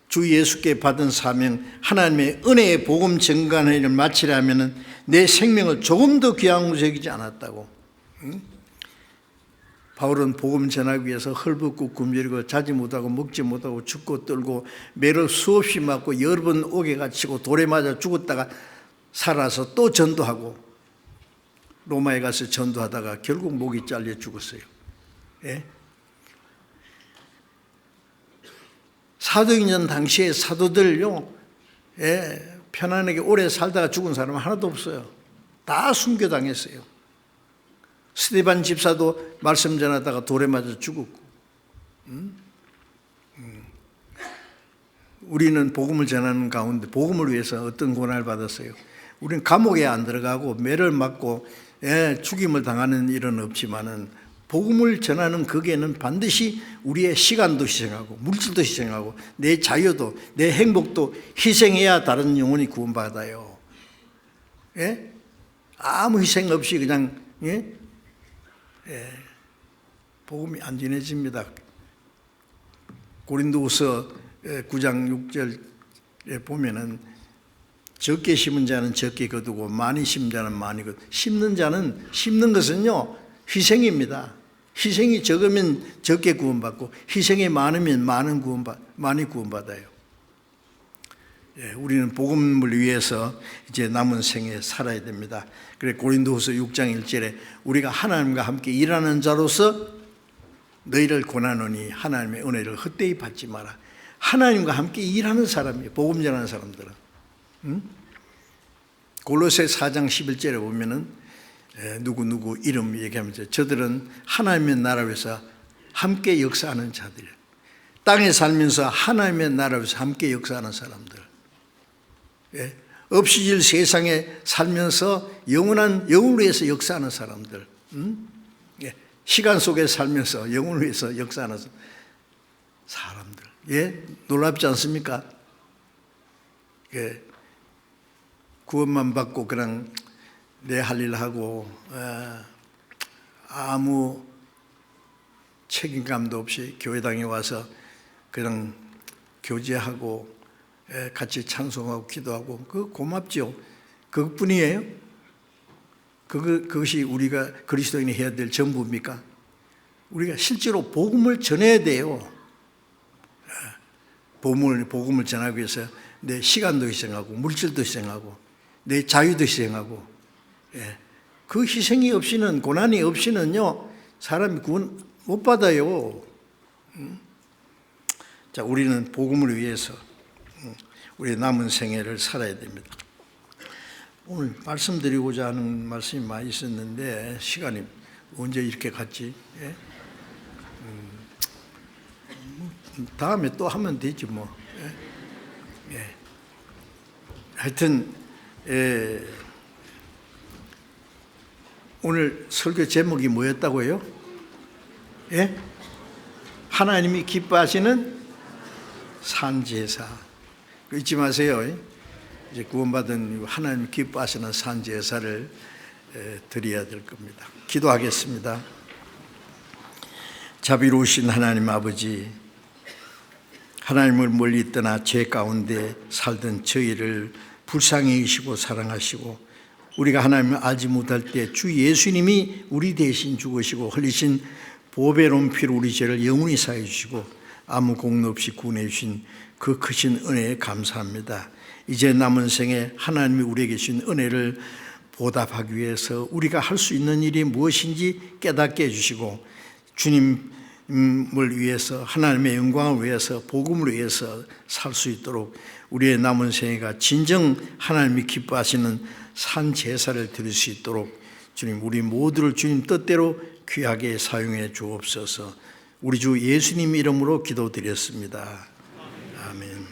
주 예수께 받은 사명 하나님의 은혜의 복음 증거하는 일을 마치려면 내 생명을 조금 더 귀한 것으로 여기지 않았다고. 바울은 복음 전하기 위해서 헐벗고 굶주리고 자지 못하고 먹지 못하고 죽고 떨고 매를 수없이 맞고 여러 번 옥에 갇히고 돌에 맞아 죽었다가 살아서 또 전도하고 로마에 가서 전도하다가 결국 목이 잘려 죽었어요. 사도행전 당시에 사도들요, 편안하게 오래 살다가 죽은 사람은 하나도 없어요. 다 순교당했어요. 스데반 집사도 말씀 전하다가 돌에 맞아 죽었고. 우리는 복음을 전하는 가운데 복음을 위해서 어떤 고난을 받았어요? 우리는 감옥에 안 들어가고 매를 맞고 죽임을 당하는 일은 없지만은 복음을 전하는 거기에는 반드시 우리의 시간도 희생하고 물질도 희생하고 내 자유도 내 행복도 희생해야 다른 영혼이 구원받아요. 아무 희생 없이 그냥 복음이 안 전해집니다. 고린도후서 9장 6절에 보면은 적게 심은 자는 적게 거두고 많이 심은 자는 많이 거두고 심는 것은요 희생입니다. 희생이 적으면 적게 구원받고 희생이 많으면 많이 구원받아요. 우리는 복음을 위해서 이제 남은 생에 살아야 됩니다. 그래 고린도후서 6장 1절에 우리가 하나님과 함께 일하는 자로서 너희를 권하노니 하나님의 은혜를 헛되이 받지 마라. 하나님과 함께 일하는 사람이에요. 복음 전하는 사람들은. 골로새 4장 11절에 보면은 누구 이름 얘기하면서 저들은 하나님의 나라 위해서 함께 역사하는 자들이에요. 땅에 살면서 하나님의 나라 위해서 함께 역사하는 사람들. 없이질 세상에 살면서 영원한 영혼을 위해서 역사하는 사람들. 시간 속에 살면서 영혼을 위해서 역사하는 사람들. 놀랍지 않습니까? 구원만 받고 그냥 내 할 일 하고 아무 책임감도 없이 교회당에 와서 그냥 교제하고 같이 찬송하고 기도하고 그거 고맙죠. 그것뿐이에요. 그것이 우리가 그리스도인이 해야 될 전부입니까? 우리가 실제로 복음을 전해야 돼요. 복음을 전하기 위해서 내 시간도 희생하고 물질도 희생하고 내 자유도 희생하고 그 희생이 없이는 고난이 없이는요 사람이 구원 못 받아요. 자, 우리는 복음을 위해서 우리의 남은 생애를 살아야 됩니다. 오늘 말씀드리고자 하는 말씀이 많이 있었는데 시간이 언제 이렇게 갔지? 다음에 또 하면 되지 뭐. 하여튼 오늘 설교 제목이 뭐였다고요? 하나님이 기뻐하시는 산제사. 잊지 마세요. 이제 구원받은 하나님 기뻐하시는 산제사를 드려야 될 겁니다. 기도하겠습니다. 자비로우신 하나님 아버지, 하나님을 멀리 떠나 죄 가운데 살던 저희를 불쌍히 여기시고 사랑하시고 우리가 하나님을 알지 못할 때 주 예수님이 우리 대신 죽으시고 흘리신 보배로운 피로 우리 죄를 영원히 사해 주시고 아무 공로 없이 구원해 주신 그 크신 은혜에 감사합니다. 이제 남은 생에 하나님이 우리에게 주신 은혜를 보답하기 위해서 우리가 할 수 있는 일이 무엇인지 깨닫게 해주시고 주님을 위해서 하나님의 영광을 위해서 복음을 위해서 살 수 있도록 우리의 남은 생애가 진정 하나님이 기뻐하시는 산 제사를 드릴 수 있도록 주님 우리 모두를 주님 뜻대로 귀하게 사용해 주옵소서. 우리 주 예수님 이름으로 기도드렸습니다. 아멘.